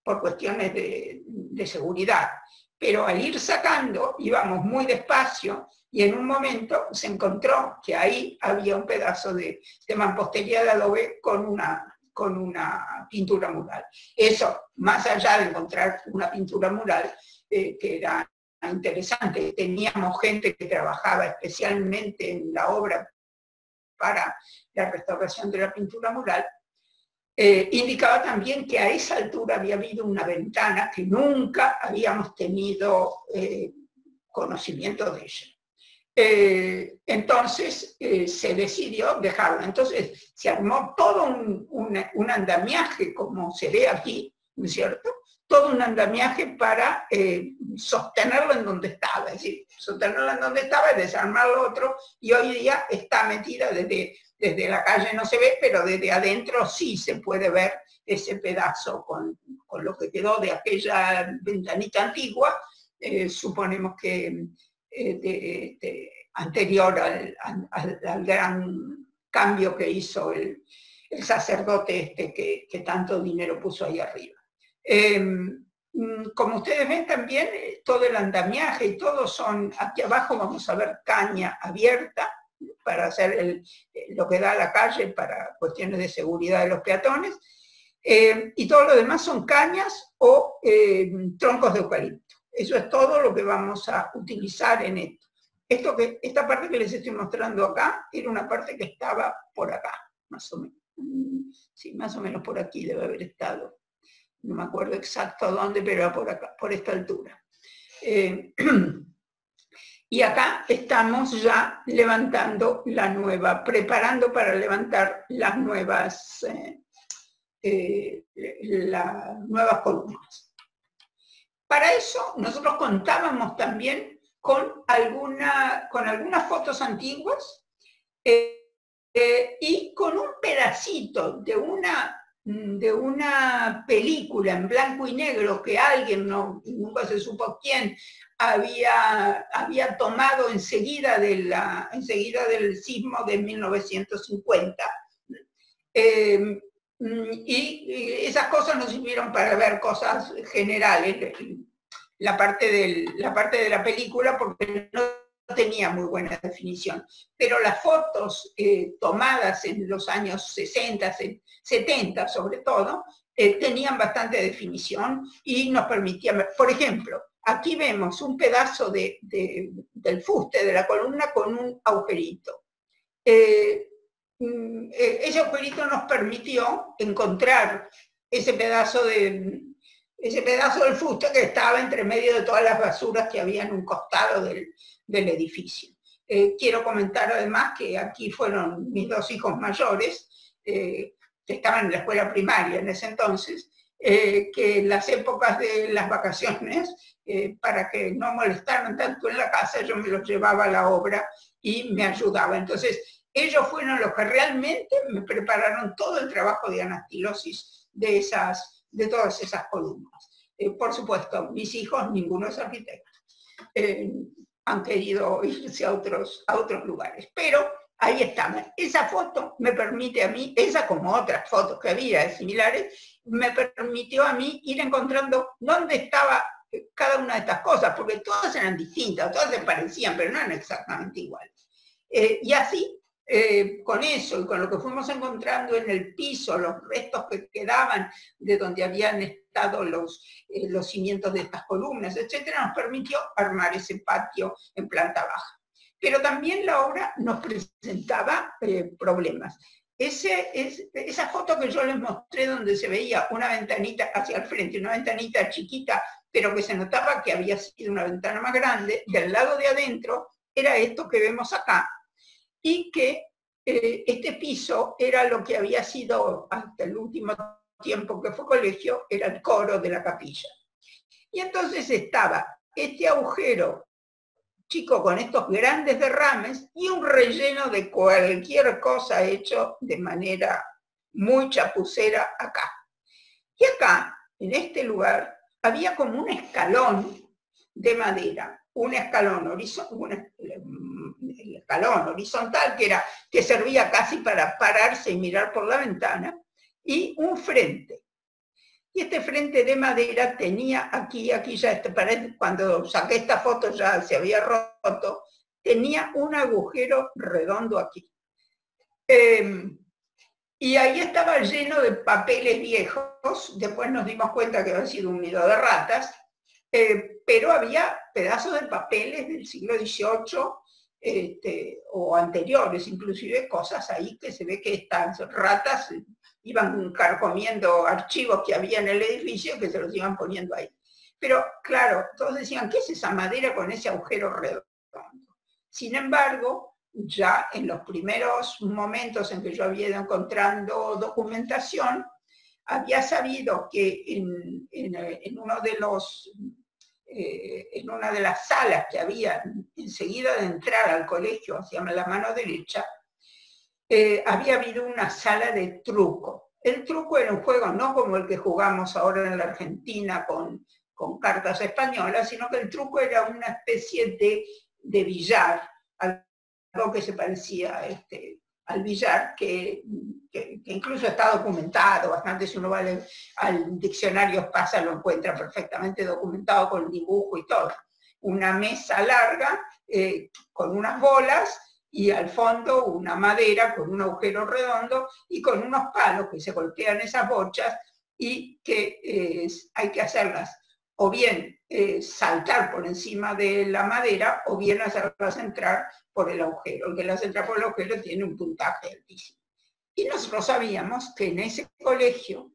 de seguridad. Pero al ir sacando, íbamos muy despacio, y en un momento se encontró que ahí había un pedazo de mampostería de adobe con una pintura mural. Eso, más allá de encontrar una pintura mural, que era interesante, teníamos gente que trabajaba especialmente en la obra para la restauración de la pintura mural, indicaba también que a esa altura había habido una ventana que nunca habíamos tenido conocimiento de ella. Entonces se decidió dejarla. Entonces se armó todo un andamiaje, como se ve aquí, ¿no es cierto? Todo un andamiaje para sostenerlo en donde estaba, es decir, sostenerlo en donde estaba y desarmar lo otro, y hoy día está metida desde la calle, no se ve, pero desde adentro sí se puede ver ese pedazo con lo que quedó de aquella ventanita antigua, suponemos que anterior al gran cambio que hizo el sacerdote que tanto dinero puso ahí arriba. Como ustedes ven también, todo el andamiaje y todo son, aquí abajo vamos a ver caña abierta para hacer lo que da a la calle para cuestiones de seguridad de los peatones, y todo lo demás son cañas o troncos de eucalipto. Eso es todo lo que vamos a utilizar en esto. Esta parte que les estoy mostrando acá era una parte que estaba por acá, más o menos. Sí, más o menos por aquí debe haber estado. No me acuerdo exacto dónde, pero era por acá, por esta altura. Y acá estamos ya levantando la nueva, preparando para levantar las nuevas columnas. Para eso nosotros contábamos también con algunas fotos antiguas y con un pedacito de una película en blanco y negro que alguien, nunca se supo quién, había tomado enseguida del sismo de 1950. Y esas cosas nos sirvieron para ver cosas generales, la parte de la película, porque no tenía muy buena definición, pero las fotos tomadas en los años 60, 70 sobre todo, tenían bastante definición y nos permitían ver. Por ejemplo, aquí vemos un pedazo del fuste de la columna con un agujerito. Ese agujerito nos permitió encontrar ese pedazo del fuste que estaba entre medio de todas las basuras que había en un costado del edificio. Quiero comentar además que aquí fueron mis dos hijos mayores, que estaban en la escuela primaria en ese entonces, que en las épocas de las vacaciones, para que no molestaran tanto en la casa, yo me los llevaba a la obra y me ayudaba. Entonces, ellos fueron los que realmente me prepararon todo el trabajo de anastilosis de todas esas columnas. Por supuesto, mis hijos, ninguno es arquitecto. Han querido irse a otros lugares. Pero ahí estamos. Esa foto me permite a mí, esa como otras fotos que había similares, me permitió a mí ir encontrando dónde estaba cada una de estas cosas, porque todas eran distintas, todas se parecían, pero no eran exactamente iguales. Y así con eso y con lo que fuimos encontrando en el piso, los restos que quedaban de donde habían estado los cimientos de estas columnas, etcétera, nos permitió armar ese patio en planta baja. Pero también la obra nos presentaba problemas. Esa foto que yo les mostré donde se veía una ventanita hacia el frente, una ventanita chiquita, pero que se notaba que había sido una ventana más grande, del lado de adentro era esto que vemos acá, y que este piso era lo que había sido hasta el último tiempo que fue colegio, era el coro de la capilla. Y entonces estaba este agujero chico con estos grandes derrames y un relleno de cualquier cosa hecho de manera muy chapucera acá. Y acá, en este lugar, había como un escalón de madera, un escalón horizontal que servía casi para pararse y mirar por la ventana, y un frente. Y este frente de madera tenía aquí ya cuando saqué esta foto ya se había roto, tenía un agujero redondo aquí. Y ahí estaba lleno de papeles viejos, después nos dimos cuenta que había sido un nido de ratas, pero había pedazos de papeles del siglo XVIII o anteriores, inclusive cosas ahí que se ve que estas ratas iban carcomiendo archivos que había en el edificio que se los iban poniendo ahí. Pero claro, todos decían, ¿qué es esa madera con ese agujero redondo? Sin embargo, ya en los primeros momentos en que yo había ido encontrando documentación, había sabido que en una de las salas que había enseguida de entrar al colegio hacia la mano derecha, había habido una sala de truco. El truco era un juego no como el que jugamos ahora en la Argentina con cartas españolas, sino que el truco era una especie de billar, algo que se parecía al billar, que incluso está documentado bastante. Si uno va al diccionario Espasa lo encuentra perfectamente documentado con dibujo y todo. Una mesa larga con unas bolas y al fondo una madera con un agujero redondo y con unos palos que se golpean esas bochas y que hay que hacerlas o bien saltar por encima de la madera o bien hacerlas entrar por el agujero. El que las entra por el agujero tiene un puntaje altísimo. Y nosotros sabíamos que en ese colegio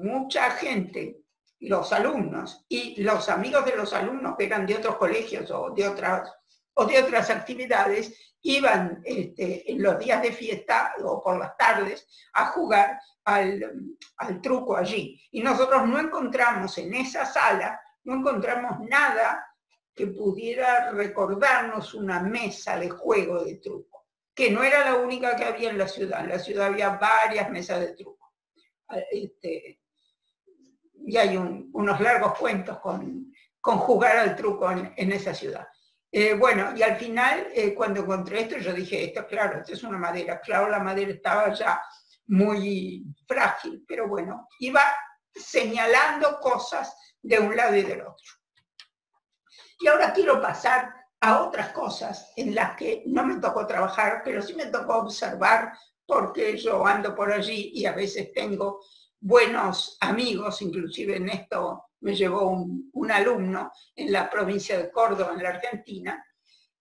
mucha gente, los alumnos y los amigos de los alumnos que eran de otros colegios o de otras actividades, iban en los días de fiesta o por las tardes a jugar al truco allí. Y nosotros no encontramos en esa sala, no encontramos nada que pudiera recordarnos una mesa de juego de truco, que no era la única que había en la ciudad. En la ciudad había varias mesas de truco. Y hay unos largos cuentos con jugar al truco en esa ciudad. Bueno, y al final, cuando encontré esto, yo dije, esto es una madera. Claro, la madera estaba ya muy frágil, pero bueno, iba señalando cosas de un lado y del otro. Y ahora quiero pasar a otras cosas en las que no me tocó trabajar, pero sí me tocó observar, porque yo ando por allí y a veces tengo buenos amigos, inclusive en esto me llevó un alumno en la provincia de Córdoba, en la Argentina,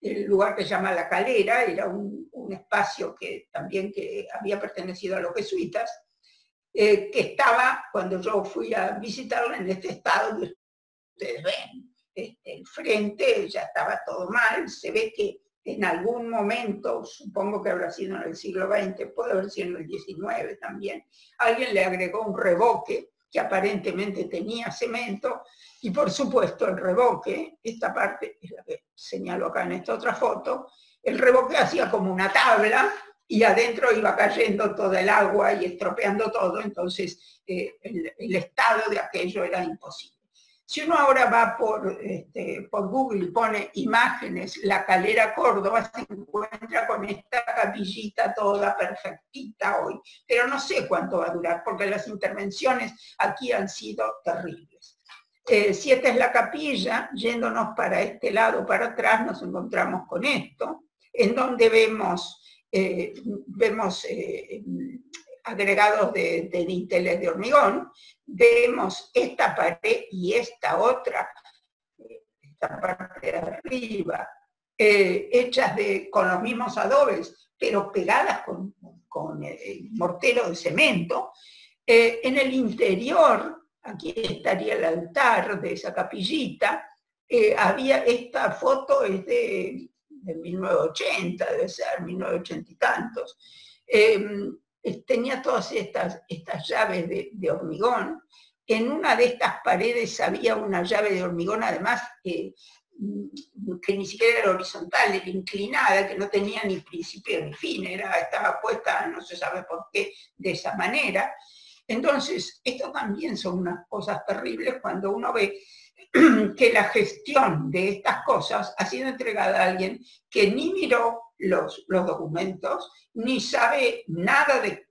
el lugar que se llama La Calera, era un espacio que también había pertenecido a los jesuitas, que estaba, cuando yo fui a visitarlo, en este estado que ustedes ven. El frente ya estaba todo mal, se ve que en algún momento, supongo que habrá sido en el siglo XX, puede haber sido en el XIX también, alguien le agregó un revoque que aparentemente tenía cemento, y por supuesto el revoque, esta parte es la que señalo acá en esta otra foto, el revoque hacía como una tabla y adentro iba cayendo todo el agua y estropeando todo, entonces el estado de aquello era imposible. Si uno ahora va por Google y pone imágenes, La Calera, Córdoba, se encuentra con esta capillita toda perfectita hoy. Pero no sé cuánto va a durar, porque las intervenciones aquí han sido terribles. Si esta es la capilla, yéndonos para este lado, para atrás, nos encontramos con esto, en donde vemos vemos agregados de dinteles de hormigón, vemos esta pared y esta otra, esta parte de arriba, hechas con los mismos adobes, pero pegadas con mortero de cemento. En el interior, aquí estaría el altar de esa capillita, había esta foto, es de 1980, debe ser 1980 y tantos. Tenía todas estas llaves de hormigón. En una de estas paredes había una llave de hormigón, además, que ni siquiera era horizontal, era inclinada, que no tenía ni principio ni fin, estaba puesta, no se sabe por qué, de esa manera. Entonces, esto también son unas cosas terribles cuando uno ve que la gestión de estas cosas ha sido entregada a alguien que ni miró los documentos, ni sabe nada de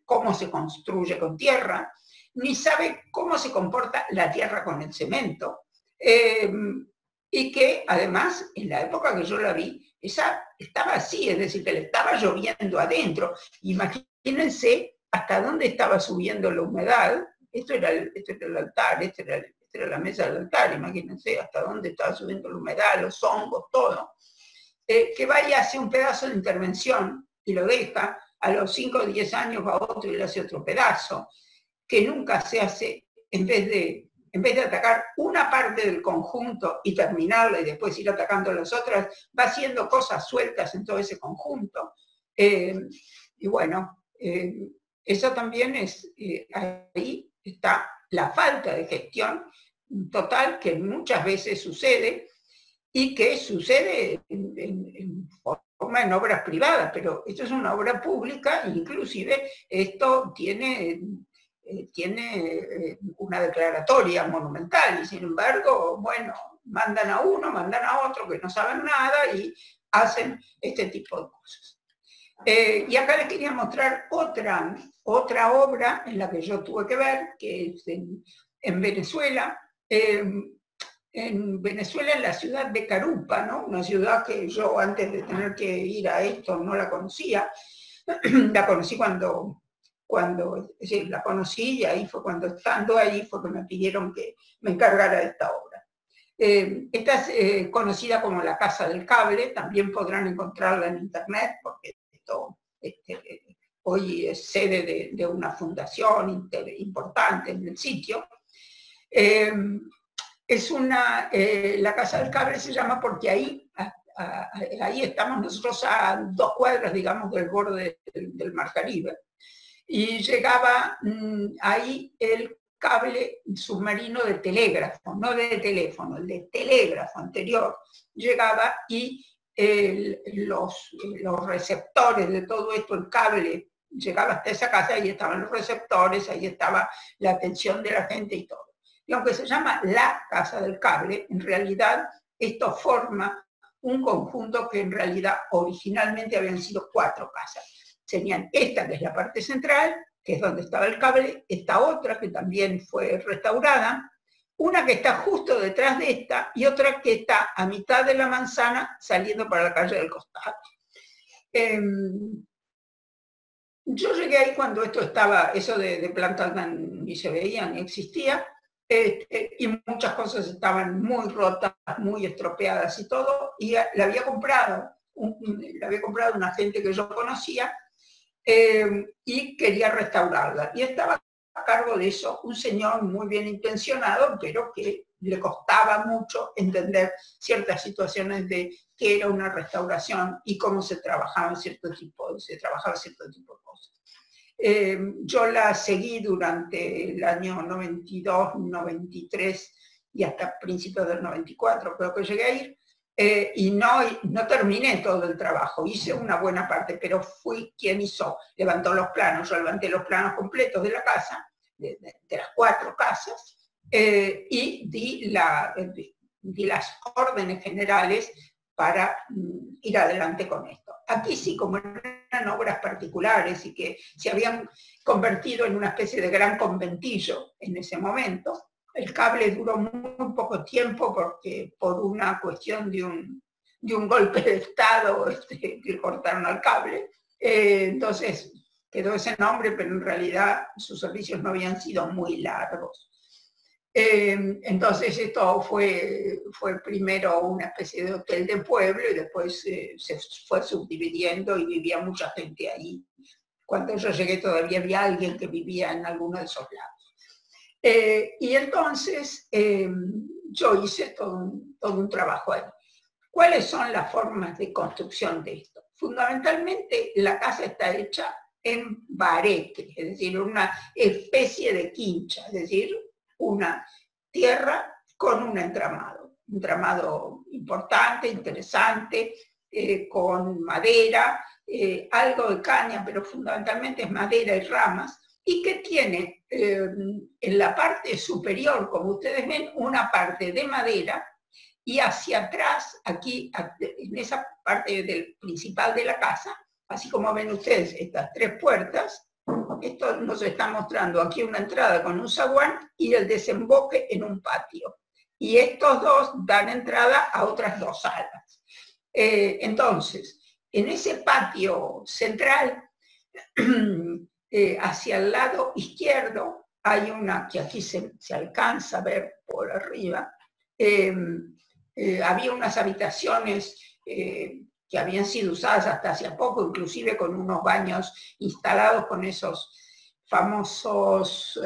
cómo se construye con tierra, ni sabe cómo se comporta la tierra con el cemento, y que además, en la época que yo la vi, esa estaba así, es decir, que le estaba lloviendo adentro. Imagínense hasta dónde estaba subiendo la humedad. Esto era el altar, esta era la mesa del altar, imagínense hasta dónde estaba subiendo la humedad, los hongos, todo. Que vaya hacia un pedazo de intervención y lo deja, a los 5 o 10 años va otro y le hace otro pedazo, que nunca se hace, en vez de atacar una parte del conjunto y terminarla y después ir atacando las otras, va haciendo cosas sueltas en todo ese conjunto. Y bueno, eso también es, ahí está la falta de gestión total que muchas veces sucede, y que sucede en obras privadas, pero esto es una obra pública, inclusive esto tiene una declaratoria monumental, y sin embargo, bueno, mandan a uno, mandan a otro que no saben nada y hacen este tipo de cosas. Y acá les quería mostrar otra obra en la que yo tuve que ver, que es en Venezuela. En Venezuela, en la ciudad de Carupa, ¿no? Una ciudad que yo antes de tener que ir a esto no la conocía. La conocí cuando es decir, la conocí, y ahí fue cuando, estando ahí, fue que me pidieron que me encargara de esta obra. Esta es conocida como la Casa del Cable, también podrán encontrarla en internet, porque esto hoy es sede de una fundación importante en el sitio. La Casa del Cable se llama porque ahí estamos nosotros a 2 cuadras, digamos, del borde del Mar Caribe. Y llegaba ahí el cable submarino de telégrafo, no de teléfono, el de telégrafo anterior, llegaba, y los receptores de todo esto, el cable llegaba hasta esa casa, ahí estaban los receptores, ahí estaba la atención de la gente y todo. Y aunque se llama la Casa del Cable, en realidad esto forma un conjunto que en realidad originalmente habían sido 4 casas. Tenían esta, que es la parte central, que es donde estaba el cable, esta otra que también fue restaurada, una que está justo detrás de esta y otra que está a mitad de la manzana saliendo para la calle del costado. Yo llegué ahí cuando esto estaba, eso de plantas ni se veía ni existía, y muchas cosas estaban muy rotas, muy estropeadas y todo, y la había comprado una gente que yo conocía, y quería restaurarla. Y estaba a cargo de eso un señor muy bien intencionado, pero que le costaba mucho entender ciertas situaciones de qué era una restauración y cómo se trabajaba cierto tipo de cosas. Yo la seguí durante el año 92, 93 y hasta principios del 94, creo que llegué a ir, y no terminé todo el trabajo, hice una buena parte, pero fui quien levantó los planos, yo levanté los planos completos de la casa, de las 4 casas, y di las órdenes generales para ir adelante con esto. Aquí sí, como eran obras particulares y que se habían convertido en una especie de gran conventillo en ese momento, el cable duró muy poco tiempo porque por una cuestión de de un golpe de Estado que cortaron al cable. Entonces quedó ese nombre, pero en realidad sus servicios no habían sido muy largos. Entonces esto fue primero una especie de hotel de pueblo y después se fue subdividiendo y vivía mucha gente ahí. Cuando yo llegué todavía había alguien que vivía en alguno de esos lados. Y entonces yo hice todo un trabajo ahí. ¿Cuáles son las formas de construcción de esto? Fundamentalmente la casa está hecha en bareque, es decir, una especie de quincha, es decir, una tierra con un entramado importante, interesante, con madera, algo de caña, pero fundamentalmente es madera y ramas, y que tiene en la parte superior, como ustedes ven, una parte de madera, y hacia atrás, aquí, en esa parte del principal de la casa, así como ven ustedes estas tres puertas, esto nos está mostrando aquí una entrada con un zaguán y el desemboque en un patio. Y estos dos dan entrada a otras dos salas. Entonces, en ese patio central, hacia el lado izquierdo, hay una que aquí se alcanza a ver por arriba. Había unas habitaciones que habían sido usadas hasta hace poco, inclusive con unos baños instalados con esos famosos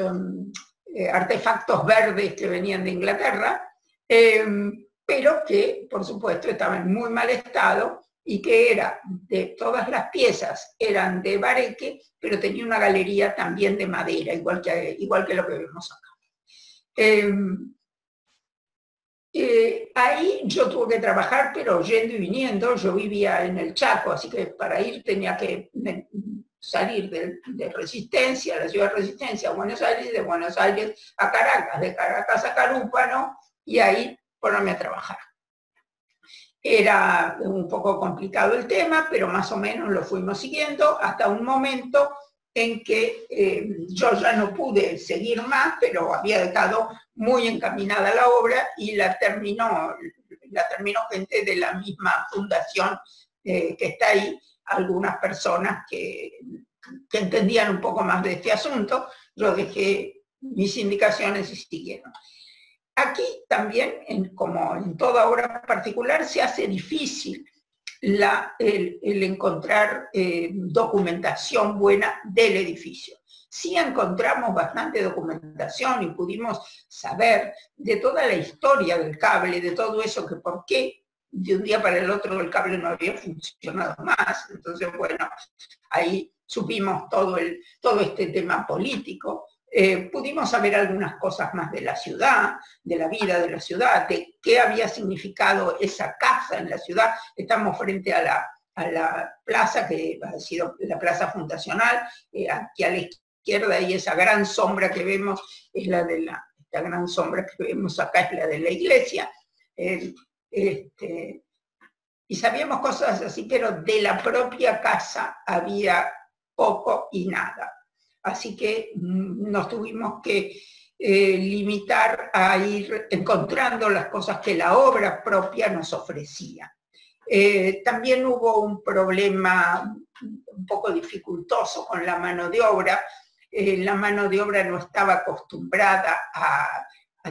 artefactos verdes que venían de Inglaterra, pero que, por supuesto, estaban en muy mal estado y que era de todas las piezas eran de bareque, pero tenía una galería también de madera, igual que lo que vemos acá. Ahí yo tuve que trabajar, pero yendo y viniendo. Yo vivía en el Chaco, así que para ir tenía que salir de Resistencia, la ciudad de Resistencia, a Buenos Aires, de Buenos Aires a Caracas, de Caracas a Carúpano, y ahí ponerme a trabajar. Era un poco complicado el tema, pero más o menos lo fuimos siguiendo hasta un momento en que yo ya no pude seguir más, pero había dejado muy encaminada la obra y la terminó gente de la misma fundación que está ahí, algunas personas que entendían un poco más de este asunto. Yo dejé mis indicaciones y siguieron. Aquí también, como en toda obra particular, se hace difícil el encontrar documentación buena del edificio. Sí encontramos bastante documentación y pudimos saber de toda la historia del cable, de todo eso, que por qué de un día para el otro el cable no había funcionado más. Entonces, bueno, ahí supimos todo este tema político. Pudimos saber algunas cosas más de la ciudad, de la vida de la ciudad, de qué había significado esa casa en la ciudad. Estamos frente a la plaza, que ha sido la plaza fundacional, aquí a la izquierda, y esa gran sombra que vemos es esta gran sombra que vemos acá es la de la iglesia. Y sabíamos cosas así, pero de la propia casa había poco y nada. Así que nos tuvimos que limitar a ir encontrando las cosas que la obra propia nos ofrecía. También hubo un problema un poco dificultoso con la mano de obra. La mano de obra no estaba acostumbrada a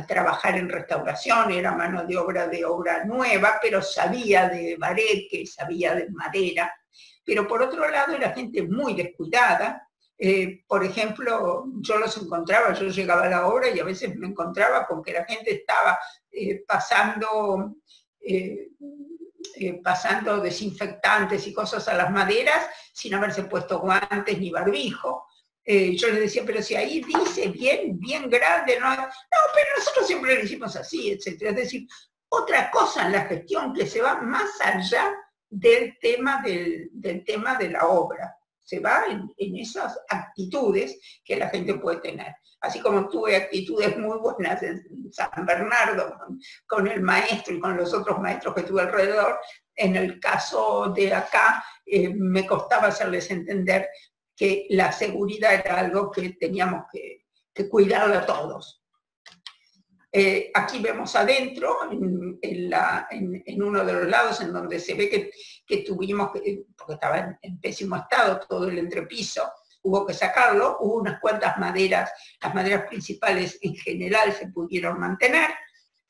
trabajar en restauración, era mano de obra nueva, pero sabía de bareque, sabía de madera. Pero por otro lado era gente muy descuidada. Por ejemplo, yo los encontraba, yo llegaba a la obra y a veces me encontraba con que la gente estaba pasando desinfectantes y cosas a las maderas sin haberse puesto guantes ni barbijo. Yo les decía, pero si ahí dice bien grande, no, pero nosotros siempre lo hicimos así, etc. Es decir, otra cosa en la gestión que se va más allá del tema de la obra. Se va en esas actitudes que la gente puede tener. Así como tuve actitudes muy buenas en San Bernardo con el maestro y con los otros maestros que tuve alrededor, en el caso de acá me costaba hacerles entender que la seguridad era algo que teníamos que cuidarla todos. Aquí vemos adentro, en uno de los lados, en donde se ve que tuvimos, porque estaba en pésimo estado todo el entrepiso, hubo que sacarlo, hubo unas cuantas maderas, las maderas principales en general se pudieron mantener,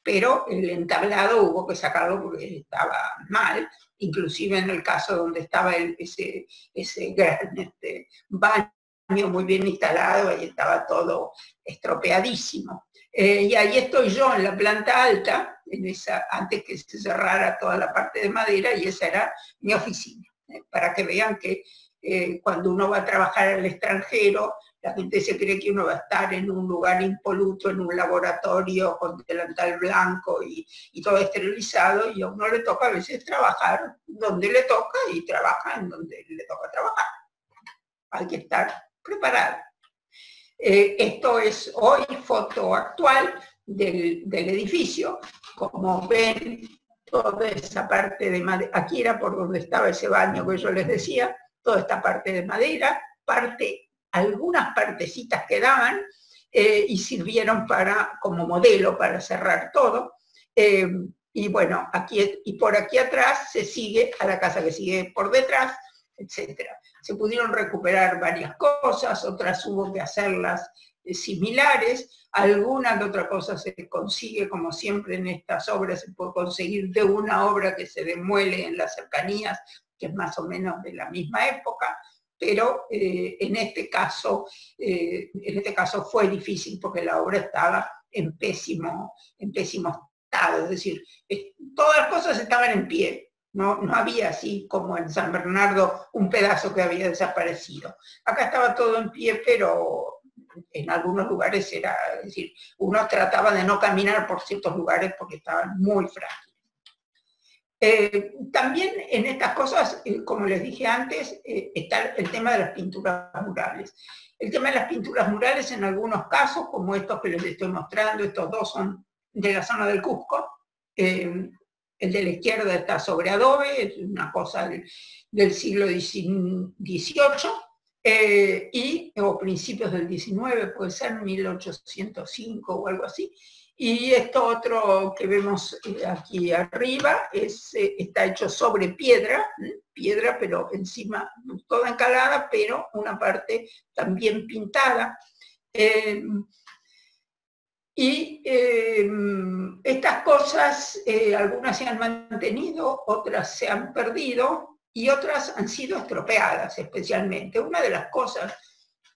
pero el entablado hubo que sacarlo porque estaba mal, inclusive en el caso donde estaba ese gran baño muy bien instalado, ahí estaba todo estropeadísimo. Y ahí estoy yo en la planta alta, antes que se cerrara toda la parte de madera, y esa era mi oficina, para que vean que cuando uno va a trabajar al extranjero, la gente se cree que uno va a estar en un lugar impoluto, en un laboratorio con delantal blanco y todo esterilizado, y a uno le toca a veces trabajar donde le toca y trabaja en donde le toca trabajar. Hay que estar preparado. Esto es hoy foto actual del edificio. Como ven, toda esa parte de madera, aquí era por donde estaba ese baño que yo les decía, toda esta parte de madera, algunas partecitas quedaban y sirvieron como modelo para cerrar todo. Y bueno, aquí y por aquí atrás se sigue a la casa que sigue por detrás, etcétera. Se pudieron recuperar varias cosas, otras hubo que hacerlas similares, alguna que otra cosa se consigue, como siempre en estas obras se puede conseguir de una obra que se demuele en las cercanías, que es más o menos de la misma época, pero en este caso fue difícil porque la obra estaba en pésimo estado, es decir, todas las cosas estaban en pie. No había así como en San Bernardo un pedazo que había desaparecido. Acá estaba todo en pie, pero en algunos lugares es decir, uno trataba de no caminar por ciertos lugares porque estaban muy frágiles. También en estas cosas, como les dije antes, está el tema de las pinturas murales. El tema de las pinturas murales en algunos casos, como estos que les estoy mostrando, estos dos son de la zona del Cusco, el de la izquierda está sobre adobe, es una cosa del siglo XVIII, o principios del XIX, puede ser 1805 o algo así. Y esto otro que vemos aquí arriba está hecho sobre piedra, pero encima toda encalada, pero una parte también pintada. Estas cosas, algunas se han mantenido, otras se han perdido y otras han sido estropeadas especialmente. Una de las cosas,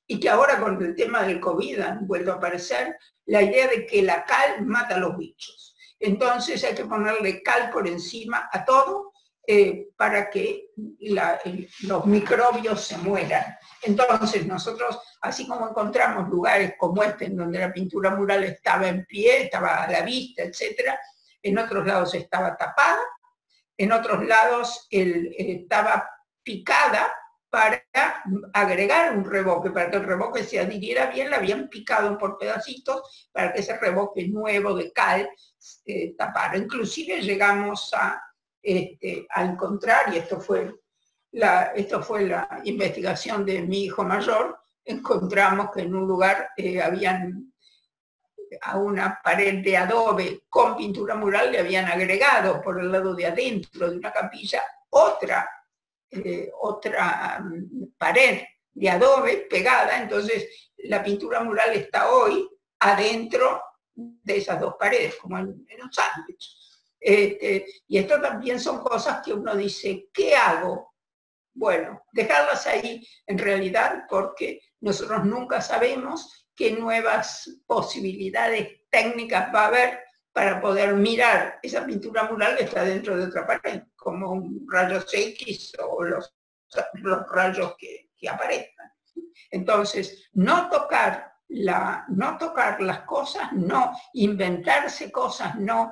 y que ahora con el tema del COVID han vuelto a aparecer, la idea de que la cal mata a los bichos. Entonces hay que ponerle cal por encima a todo para que los microbios se mueran. Entonces nosotros, así como encontramos lugares como este, en donde la pintura mural estaba en pie, estaba a la vista, etc., en otros lados estaba tapada, en otros lados estaba picada para agregar un revoque, para que el revoque se adhiriera bien, la habían picado por pedacitos para que ese revoque nuevo de cal tapara. Inclusive llegamos a encontrar, y esto fue la investigación de mi hijo mayor, encontramos que en un lugar habían a una pared de adobe con pintura mural le habían agregado por el lado de adentro de una capilla otra pared de adobe pegada, entonces la pintura mural está hoy adentro de esas dos paredes, como en un sándwich. Y esto también son cosas que uno dice, ¿qué hago? Bueno, dejarlas ahí en realidad porque nosotros nunca sabemos qué nuevas posibilidades técnicas va a haber para poder mirar esa pintura mural que está dentro de otra pared, como un rayos X o los rayos que aparezcan. Entonces, no tocar las cosas, no inventarse cosas, no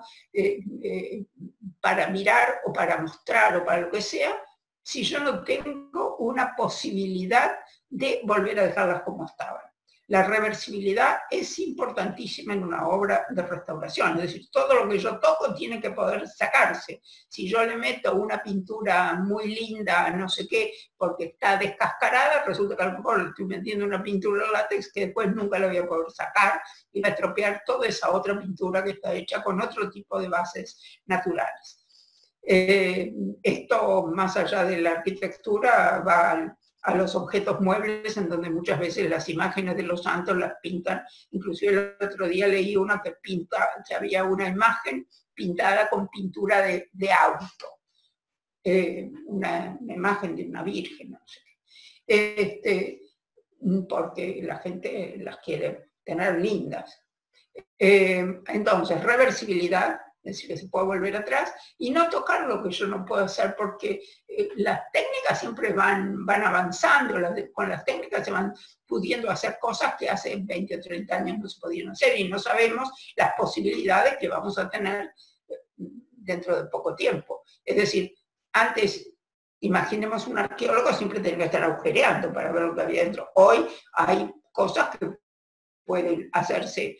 para mirar o para mostrar o para lo que sea, si yo no tengo una posibilidad de volver a dejarlas como estaban. la reversibilidad es importantísima en una obra de restauración, es decir, todo lo que yo toco tiene que poder sacarse. Si yo le meto una pintura muy linda, no sé qué, porque está descascarada, resulta que a lo mejor le estoy metiendo una pintura de látex que después nunca la voy a poder sacar y va a estropear toda esa otra pintura que está hecha con otro tipo de bases naturales. Esto, más allá de la arquitectura, va a los objetos muebles, en donde muchas veces las imágenes de los santos las pintan. Inclusive el otro día leí una que había una imagen pintada con pintura de auto, una imagen de una virgen, no sé, porque la gente las quiere tener lindas. Entonces, reversibilidad, es decir, que se puede volver atrás, y no tocar lo que yo no puedo hacer, porque las técnicas siempre van avanzando, con las técnicas se van pudiendo hacer cosas que hace 20 o 30 años no se podían hacer, y no sabemos las posibilidades que vamos a tener dentro de poco tiempo. Es decir, antes, imaginemos un arqueólogo siempre tenía que estar agujereando para ver lo que había dentro. Hoy hay cosas que pueden hacerse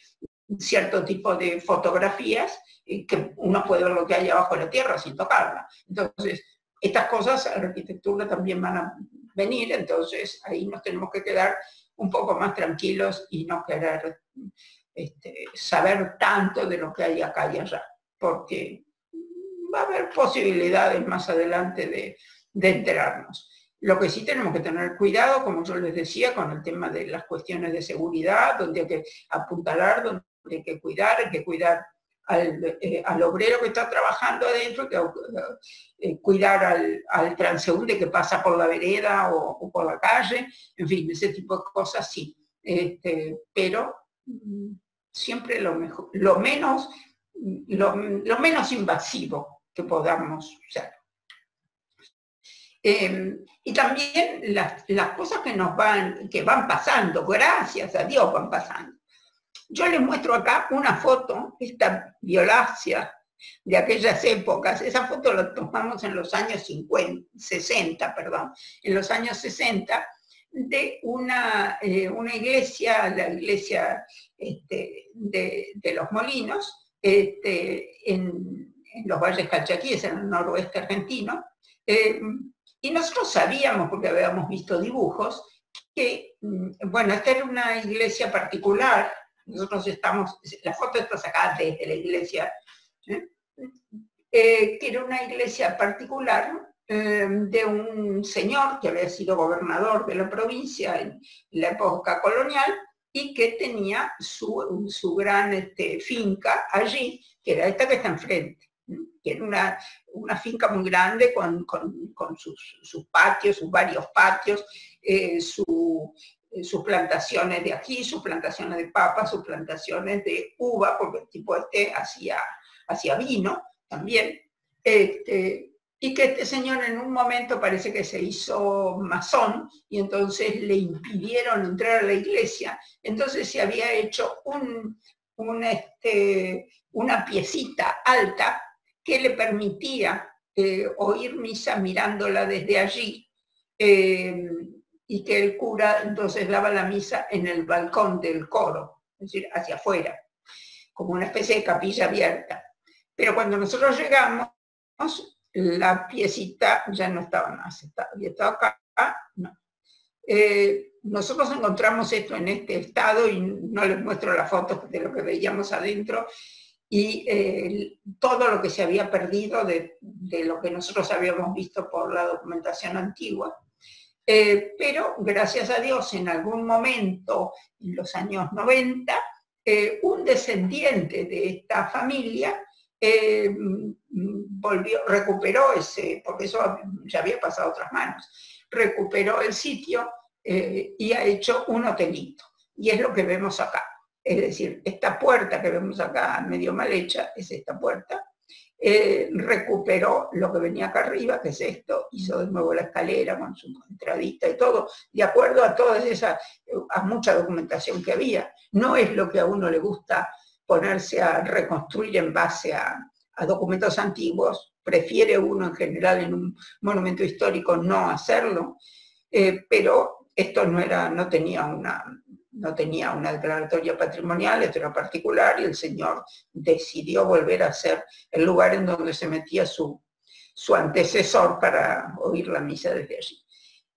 cierto tipo de fotografías que uno puede ver lo que hay abajo de la tierra sin tocarla. Entonces, estas cosas a la arquitectura también van a venir, entonces ahí nos tenemos que quedar un poco más tranquilos y no querer saber tanto de lo que hay acá y allá, porque va a haber posibilidades más adelante de enterarnos. Lo que sí tenemos que tener cuidado, como yo les decía, con el tema de las cuestiones de seguridad, donde hay que apuntalar, donde hay que cuidar al obrero que está trabajando adentro, cuidar al transeúnte que pasa por la vereda o por la calle, en fin, ese tipo de cosas sí. Pero siempre lo menos invasivo que podamos ser. Y también las cosas que van pasando, gracias a Dios van pasando. Yo les muestro acá una foto, esta violácea de aquellas épocas. Esa foto la tomamos en los años 60, en los años 60, de una iglesia, la iglesia de Los Molinos, en los valles calchaquíes, en el noroeste argentino. Y nosotros sabíamos, porque habíamos visto dibujos, que, bueno, esta era una iglesia particular. Nosotros la foto está sacada desde la iglesia, que era una iglesia particular de un señor que había sido gobernador de la provincia en la época colonial y que tenía su gran finca allí, que era esta que está enfrente, que era una finca muy grande con sus patios, sus varios patios, sus plantaciones de ají, sus plantaciones de papa, sus plantaciones de uva, porque el tipo hacía vino también, y que este señor en un momento parece que se hizo masón y entonces le impidieron entrar a la iglesia. Entonces se había hecho una piecita alta que le permitía oír misa mirándola desde allí, y que el cura entonces daba la misa en el balcón del coro, es decir, hacia afuera, como una especie de capilla abierta. Pero cuando nosotros llegamos, la piecita ya no estaba más, había estado acá, no. Nosotros encontramos esto en este estado, y no les muestro las fotos de lo que veíamos adentro, y todo lo que se había perdido de lo que nosotros habíamos visto por la documentación antigua. Pero gracias a Dios, en algún momento, en los años 90, un descendiente de esta familia recuperó porque eso ya había pasado a otras manos, recuperó el sitio y ha hecho un hotelito. Y es lo que vemos acá. Es decir, esta puerta que vemos acá medio mal hecha, es esta puerta. Recuperó lo que venía acá arriba, que es esto, hizo de nuevo la escalera con su entradita y todo, de acuerdo a a mucha documentación que había. No es lo que a uno le gusta ponerse a reconstruir en base a documentos antiguos, prefiere uno en general en un monumento histórico no hacerlo, pero esto no tenía no tenía una declaratoria patrimonial, esto era particular, y el señor decidió volver a ser el lugar en donde se metía su antecesor para oír la misa desde allí.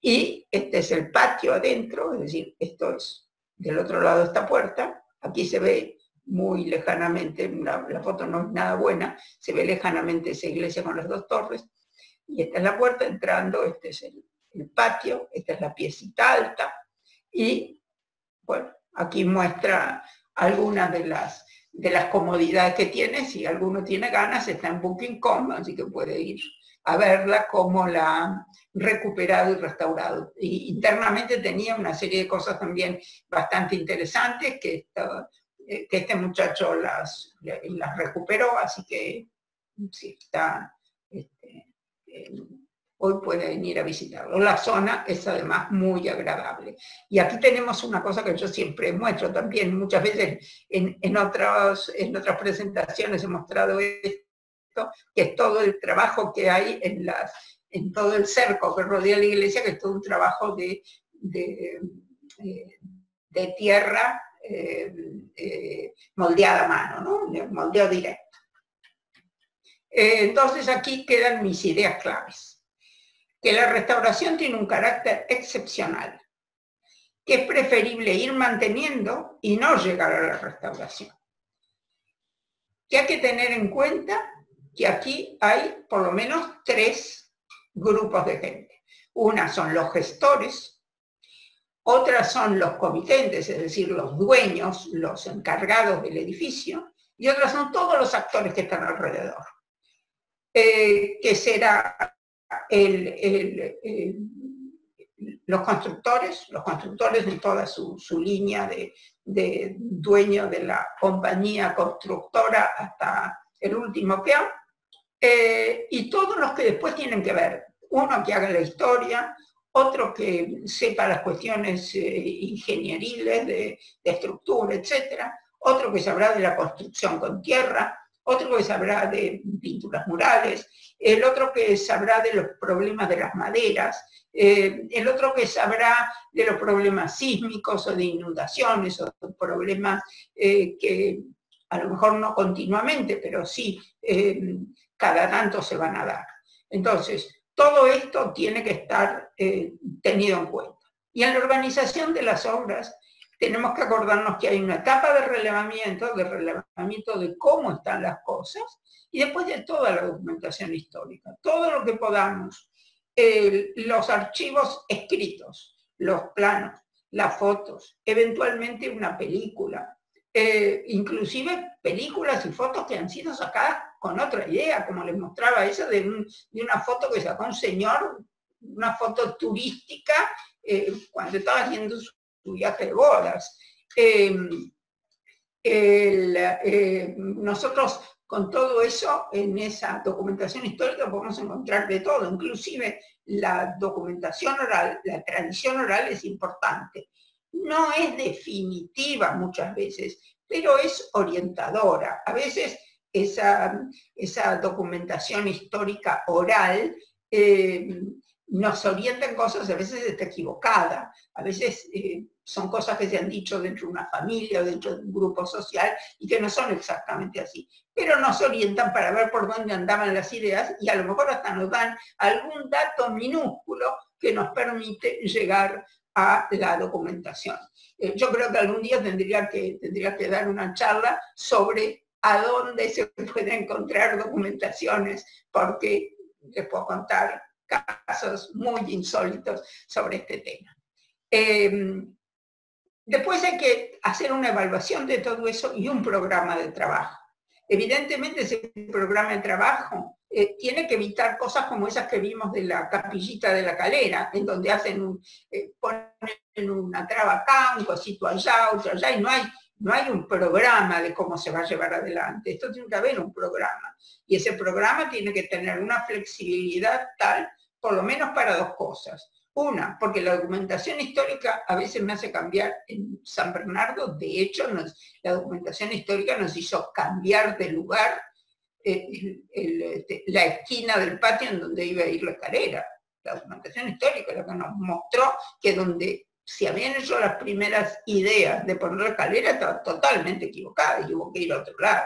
Y este es el patio adentro, es decir, esto es del otro lado de esta puerta, aquí se ve muy lejanamente, la foto no es nada buena, se ve lejanamente esa iglesia con las dos torres, y esta es la puerta entrando, este es el patio, esta es la piecita alta, y bueno, aquí muestra algunas de las comodidades que tiene. Si alguno tiene ganas, está en Booking.com, así que puede ir a verla, cómo la han recuperado y restaurado. Y internamente tenía una serie de cosas también bastante interesantes que este muchacho las recuperó, así que sí, está... hoy pueden ir a visitarlo. La zona es además muy agradable. Y aquí tenemos una cosa que yo siempre muestro también, muchas veces en otras presentaciones he mostrado esto, que es todo el trabajo que hay en todo el cerco que rodea la iglesia, que es todo un trabajo de tierra moldeada a mano, ¿no? Moldeo directo. Entonces aquí quedan mis ideas claves. Que la restauración tiene un carácter excepcional, que es preferible ir manteniendo y no llegar a la restauración. Que hay que tener en cuenta que aquí hay por lo menos 3 grupos de gente. Una son los gestores, otras son los comitentes, es decir, los dueños, los encargados del edificio, y otras son todos los actores que están alrededor. Que será los constructores en toda su línea de dueño de la compañía constructora hasta el último peón, y todos los que después tienen que ver, uno que haga la historia, otro que sepa las cuestiones ingenieriles de estructura, etcétera, otro que sabrá de la construcción con tierra, otro que sabrá de pinturas murales, el otro que sabrá de los problemas de las maderas, el otro que sabrá de los problemas sísmicos o de inundaciones o de problemas que a lo mejor no continuamente, pero sí cada tanto se van a dar. Entonces, todo esto tiene que estar tenido en cuenta. Y en la organización de las obras tenemos que acordarnos que hay una etapa de relevamiento de cómo están las cosas, y después de toda la documentación histórica, todo lo que podamos, los archivos escritos, los planos, las fotos, eventualmente una película, inclusive películas y fotos que han sido sacadas con otra idea, como les mostraba eso de una foto que sacó un señor, una foto turística, cuando estaba haciendo su viaje de bodas. Nosotros con todo eso, en esa documentación histórica podemos encontrar de todo, inclusive la documentación oral, la tradición oral es importante. No es definitiva muchas veces, pero es orientadora. A veces esa documentación histórica oral nos orienta en cosas, a veces está equivocada, a veces son cosas que se han dicho dentro de una familia o dentro de un grupo social y que no son exactamente así, pero nos orientan para ver por dónde andaban las ideas y a lo mejor hasta nos dan algún dato minúsculo que nos permite llegar a la documentación. Yo creo que algún día tendría que dar una charla sobre a dónde se pueden encontrar documentaciones, porque les puedo contar casos muy insólitos sobre este tema. Después hay que hacer una evaluación de todo eso y un programa de trabajo. Evidentemente ese programa de trabajo tiene que evitar cosas como esas que vimos de la capillita de la Calera, en donde ponen una traba acá, un cosito allá, otro allá, y no hay un programa de cómo se va a llevar adelante. Esto tiene que haber un programa. Y ese programa tiene que tener una flexibilidad tal, por lo menos para 2 cosas. Una, porque la documentación histórica a veces me hace cambiar en San Bernardo. De hecho, la documentación histórica nos hizo cambiar de lugar la esquina del patio en donde iba a ir la carrera. La documentación histórica, lo que nos mostró que donde si habían hecho las primeras ideas de poner la escalera, estaba totalmente equivocada y hubo que ir a otro lado.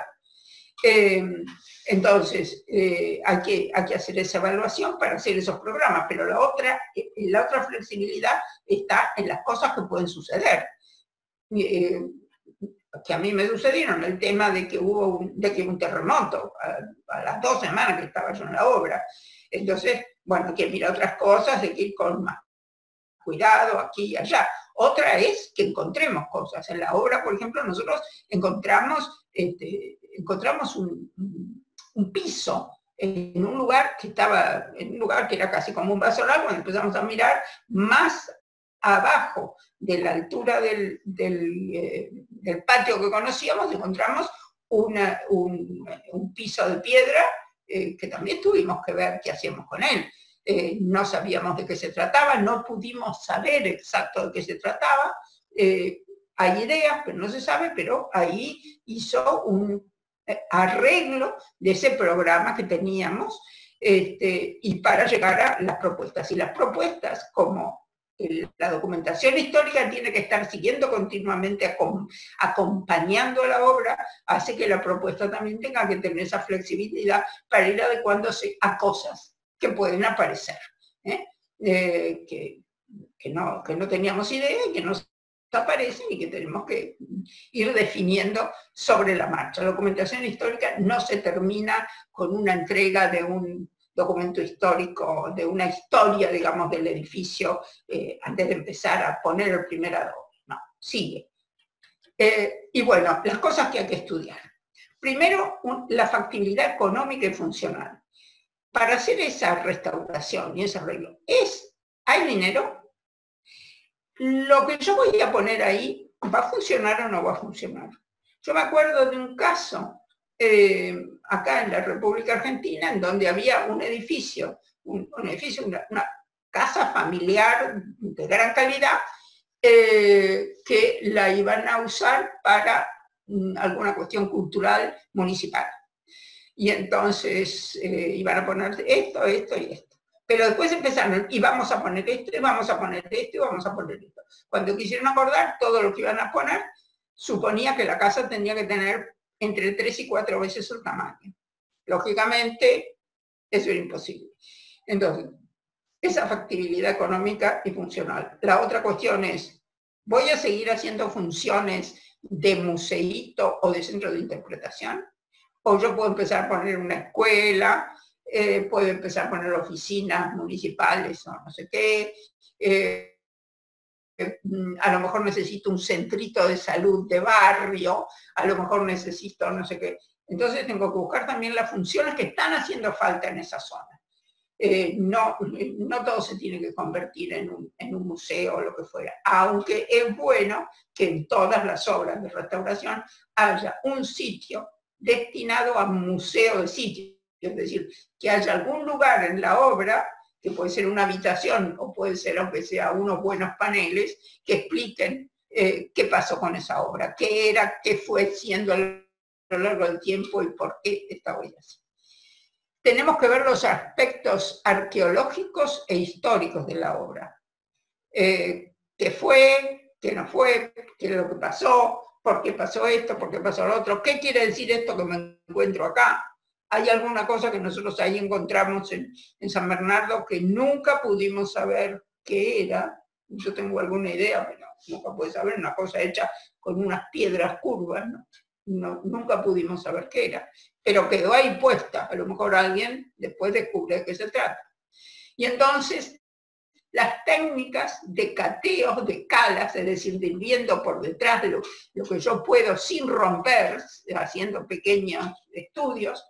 Entonces, hay que hacer esa evaluación para hacer esos programas, pero la otra flexibilidad está en las cosas que pueden suceder. Que a mí me sucedieron, el tema de que hubo un terremoto a las 2 semanas que estaba yo en la obra. Entonces, bueno, hay que mirar otras cosas, hay que ir con más cuidado aquí y allá. Otra es que encontremos cosas. En la obra, por ejemplo, nosotros encontramos un piso en un lugar que era casi como un basural. Cuando empezamos a mirar más abajo de la altura del patio que conocíamos, encontramos un piso de piedra que también tuvimos que ver qué hacíamos con él. No sabíamos de qué se trataba, no pudimos saber exacto de qué se trataba. Hay ideas, pero no se sabe, pero ahí hizo un arreglo de ese programa que teníamos y para llegar a las propuestas. Y las propuestas, como la documentación histórica tiene que estar siguiendo continuamente, acompañando a la obra, hace que la propuesta también tenga que tener esa flexibilidad para ir adecuándose a cosas que pueden aparecer, que no teníamos idea y que nos aparecen y que tenemos que ir definiendo sobre la marcha. La documentación histórica no se termina con una entrega de un documento histórico, de una historia, digamos, del edificio, antes de empezar a poner el primer adobe. No, sigue. Y bueno, las cosas que hay que estudiar. Primero, la factibilidad económica y funcional. Para hacer esa restauración y ese arreglo, ¿hay dinero? Lo que yo voy a poner ahí, ¿va a funcionar o no va a funcionar? Yo me acuerdo de un caso acá en la República Argentina, en donde había un edificio, una casa familiar de gran calidad, que la iban a usar para alguna cuestión cultural municipal. Y entonces iban a poner esto, esto y esto. Pero después empezaron, y vamos a poner esto, y vamos a poner esto, y vamos a poner esto. Cuando quisieron acordar todo lo que iban a poner, suponía que la casa tenía que tener entre 3 y 4 veces el tamaño. Lógicamente, eso era imposible. Entonces, esa factibilidad económica y funcional. La otra cuestión es, ¿voy a seguir haciendo funciones de museíto o de centro de interpretación? O yo puedo empezar a poner una escuela, puedo empezar a poner oficinas municipales o no sé qué, a lo mejor necesito un centrito de salud de barrio, a lo mejor necesito no sé qué. Entonces tengo que buscar también las funciones que están haciendo falta en esa zona. No todo se tiene que convertir en un museo o lo que fuera, aunque es bueno que en todas las obras de restauración haya un sitio destinado a museo de sitio, es decir, que haya algún lugar en la obra, que puede ser una habitación o puede ser, aunque sea unos buenos paneles, que expliquen qué pasó con esa obra, qué era, qué fue siendo a lo largo del tiempo y por qué está hoy así. Tenemos que ver los aspectos arqueológicos e históricos de la obra. ¿Qué fue? ¿Qué no fue? ¿Qué es lo que pasó? ¿Por qué pasó esto? ¿Por qué pasó lo otro? ¿Qué quiere decir esto que me encuentro acá? Hay alguna cosa que nosotros ahí encontramos en San Bernardo que nunca pudimos saber qué era. Yo tengo alguna idea, pero nunca pude saber, una cosa hecha con unas piedras curvas, ¿no? Nunca pudimos saber qué era, pero quedó ahí puesta. A lo mejor alguien después descubre de qué se trata. Y entonces, las técnicas de cateos, de calas, es decir, de ir viendo por detrás de lo que yo puedo sin romper, haciendo pequeños estudios,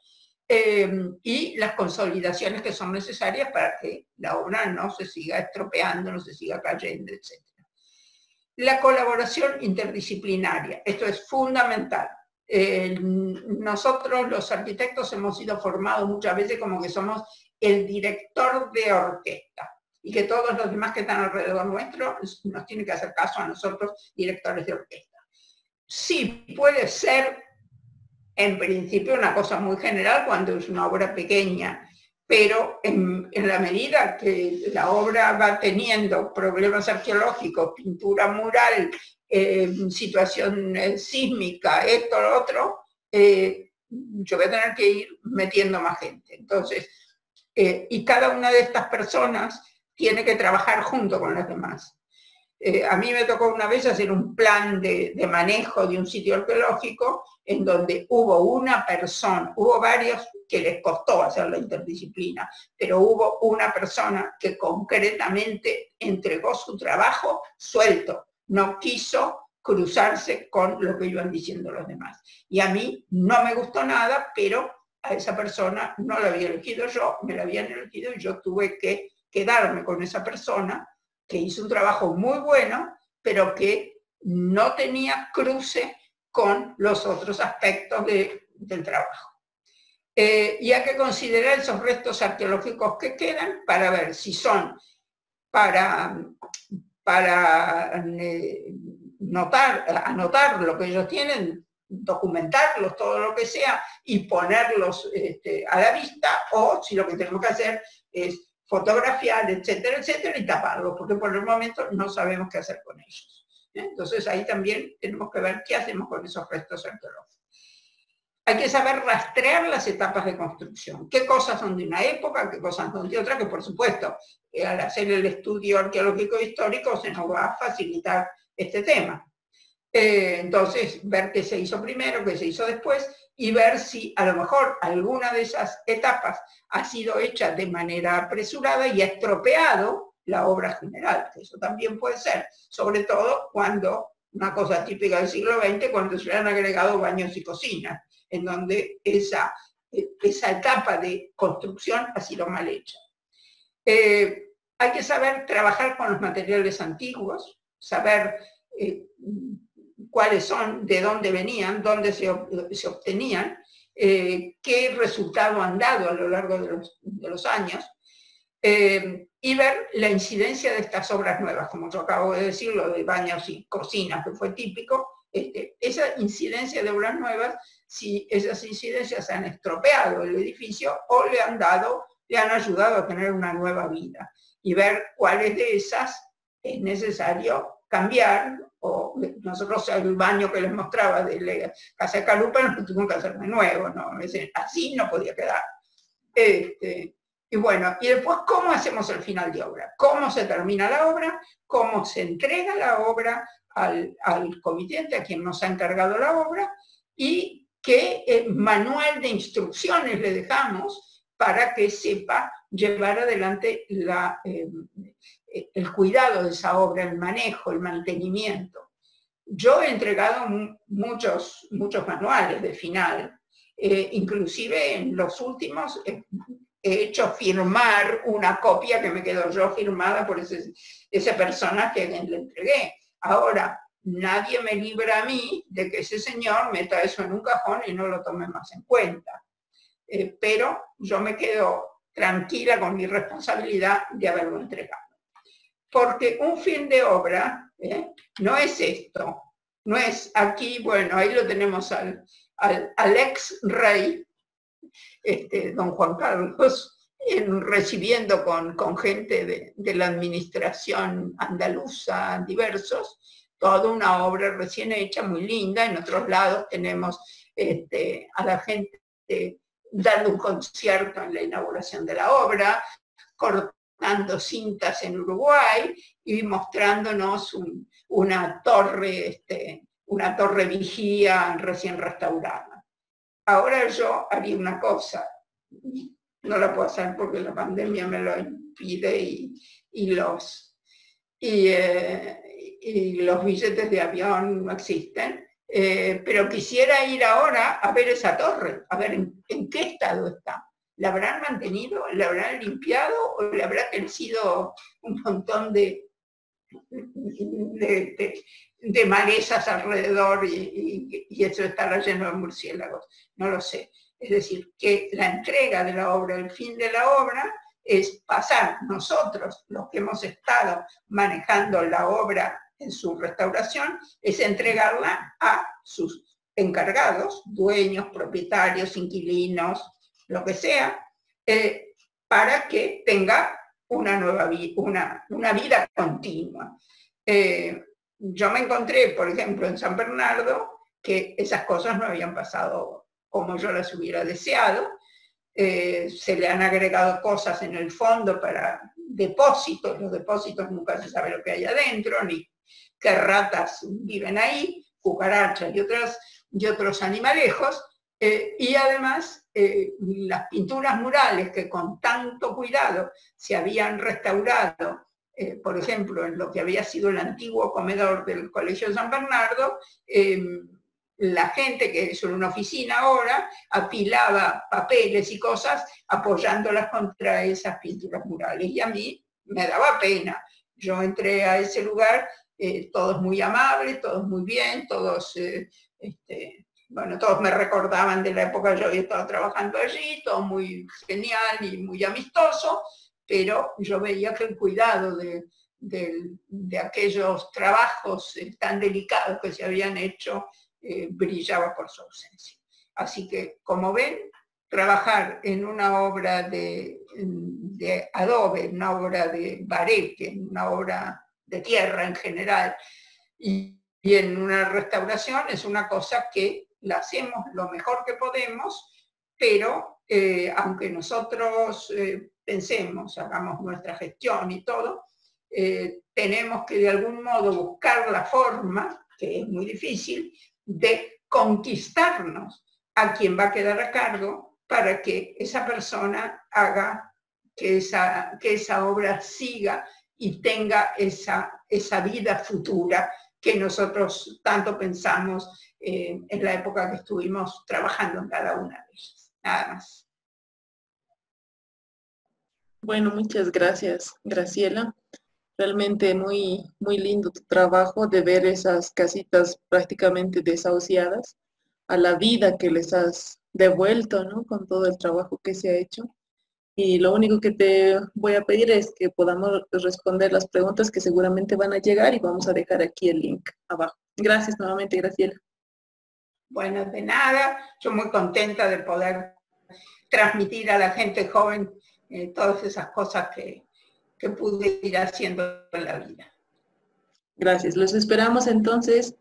y las consolidaciones que son necesarias para que la obra no se siga estropeando, no se siga cayendo, etc. La colaboración interdisciplinaria, esto es fundamental. Nosotros los arquitectos hemos sido formados muchas veces como que somos el director de orquesta y que todos los demás que están alrededor nuestro nos tienen que hacer caso a nosotros, directores de orquesta. Sí, puede ser en principio una cosa muy general cuando es una obra pequeña pero en la medida que la obra va teniendo problemas arqueológicos, pintura mural, situación sísmica, esto, lo otro, yo voy a tener que ir metiendo más gente. Entonces, y cada una de estas personas tiene que trabajar junto con las demás. A mí me tocó una vez hacer un plan de manejo de un sitio arqueológico en donde hubo una persona, hubo varios que les costó hacer la interdisciplina, pero hubo una persona que concretamente entregó su trabajo suelto, no quiso cruzarse con lo que iban diciendo los demás. Y a mí no me gustó nada, pero a esa persona no la había elegido yo, me la habían elegido y yo tuve que quedarme con esa persona que hizo un trabajo muy bueno, pero que no tenía cruce con los otros aspectos del trabajo. Y hay que considerar esos restos arqueológicos que quedan para ver si son para anotar lo que ellos tienen, documentarlos, todo lo que sea, y ponerlos a la vista, o si lo que tenemos que hacer es fotografiar, etcétera, etcétera, y taparlos, porque por el momento no sabemos qué hacer con ellos. Entonces ahí también tenemos que ver qué hacemos con esos restos arqueológicos. Hay que saber rastrear las etapas de construcción. ¿Qué cosas son de una época, qué cosas son de otra? Que por supuesto, al hacer el estudio arqueológico histórico se nos va a facilitar este tema. Entonces, ver qué se hizo primero, qué se hizo después, y ver si a lo mejor alguna de esas etapas ha sido hecha de manera apresurada y ha estropeado la obra general. Eso también puede ser, sobre todo cuando, una cosa típica del siglo XX, cuando se le han agregado baños y cocinas, en donde esa etapa de construcción ha sido mal hecha. Hay que saber trabajar con los materiales antiguos, saber cuáles son, de dónde venían, dónde se obtenían, qué resultado han dado a lo largo de los años, y ver la incidencia de estas obras nuevas, como yo acabo de decir, lo de baños y cocinas, que fue típico, esa incidencia de obras nuevas, si esas incidencias han estropeado el edificio o le han ayudado a tener una nueva vida, y ver cuáles de esas es necesario cambiar. O nosotros el baño que les mostraba de la casa de Calupa nos tuvimos que hacer de nuevo, ¿no? Así no podía quedar. Y bueno, y después, ¿cómo hacemos el final de obra? ¿Cómo se termina la obra? ¿Cómo se entrega la obra al comitente, a quien nos ha encargado la obra? Y qué manual de instrucciones le dejamos para que sepa llevar adelante el cuidado de esa obra, el manejo, el mantenimiento. Yo he entregado muchos manuales de final, inclusive en los últimos he hecho firmar una copia que me quedó yo firmada por ese personaje a quien le entregué. Ahora, nadie me libra a mí de que ese señor meta eso en un cajón y no lo tome más en cuenta. Pero yo me quedo tranquila con mi responsabilidad de haberlo entregado. Porque un fin de obra no es esto, no es aquí, bueno, ahí lo tenemos al ex rey, don Juan Carlos, recibiendo con gente de la administración andaluza, diversos, toda una obra recién hecha, muy linda. En otros lados tenemos a la gente dando un concierto en la inauguración de la obra, cortando cintas en Uruguay y mostrándonos una torre vigía recién restaurada. Ahora yo haría una cosa, no la puedo hacer porque la pandemia me lo impide y los billetes de avión no existen, pero quisiera ir ahora a ver esa torre, a ver en qué estado está. ¿La habrán mantenido? ¿La habrán limpiado? ¿O le habrá crecido un montón de malezas alrededor y eso estará lleno de murciélagos? No lo sé. Es decir, que la entrega de la obra, el fin de la obra, es pasar nosotros, los que hemos estado manejando la obra en su restauración, es entregarla a sus encargados, dueños, propietarios, inquilinos, lo que sea, para que tenga una nueva una vida continua. Yo me encontré, por ejemplo, en San Bernardo, que esas cosas no habían pasado como yo las hubiera deseado. Se le han agregado cosas en el fondo para depósitos. Los depósitos nunca se sabe lo que hay adentro, ni qué ratas viven ahí, cucarachas y otros animalejos. Y además, las pinturas murales que con tanto cuidado se habían restaurado, por ejemplo, en lo que había sido el antiguo comedor del Colegio San Bernardo, la gente que es en una oficina ahora apilaba papeles y cosas apoyándolas contra esas pinturas murales. Y a mí me daba pena. Yo entré a ese lugar, todos muy amables, todos muy bien, todos, bueno, todos me recordaban de la época que yo había estado trabajando allí, todo muy genial y muy amistoso, pero yo veía que el cuidado de aquellos trabajos tan delicados que se habían hecho brillaba por su ausencia. Así que, como ven, trabajar en una obra de adobe, una obra de bareque, una obra de tierra en general, y en una restauración es una cosa que la hacemos lo mejor que podemos, pero aunque nosotros pensemos, hagamos nuestra gestión y todo, tenemos que de algún modo buscar la forma, que es muy difícil, de conquistarnos a quien va a quedar a cargo para que esa persona haga que esa obra siga y tenga esa vida futura que nosotros tanto pensamos en la época que estuvimos trabajando en cada una de ellas. Nada más. Bueno, muchas gracias, Graciela. Realmente muy, muy lindo tu trabajo de ver esas casitas prácticamente desahuciadas a la vida que les has devuelto, ¿no? Con todo el trabajo que se ha hecho. Y lo único que te voy a pedir es que podamos responder las preguntas que seguramente van a llegar y vamos a dejar aquí el link abajo. Gracias nuevamente, Graciela. Bueno, de nada, yo muy contenta de poder transmitir a la gente joven todas esas cosas que pude ir haciendo en la vida. Gracias. Los esperamos entonces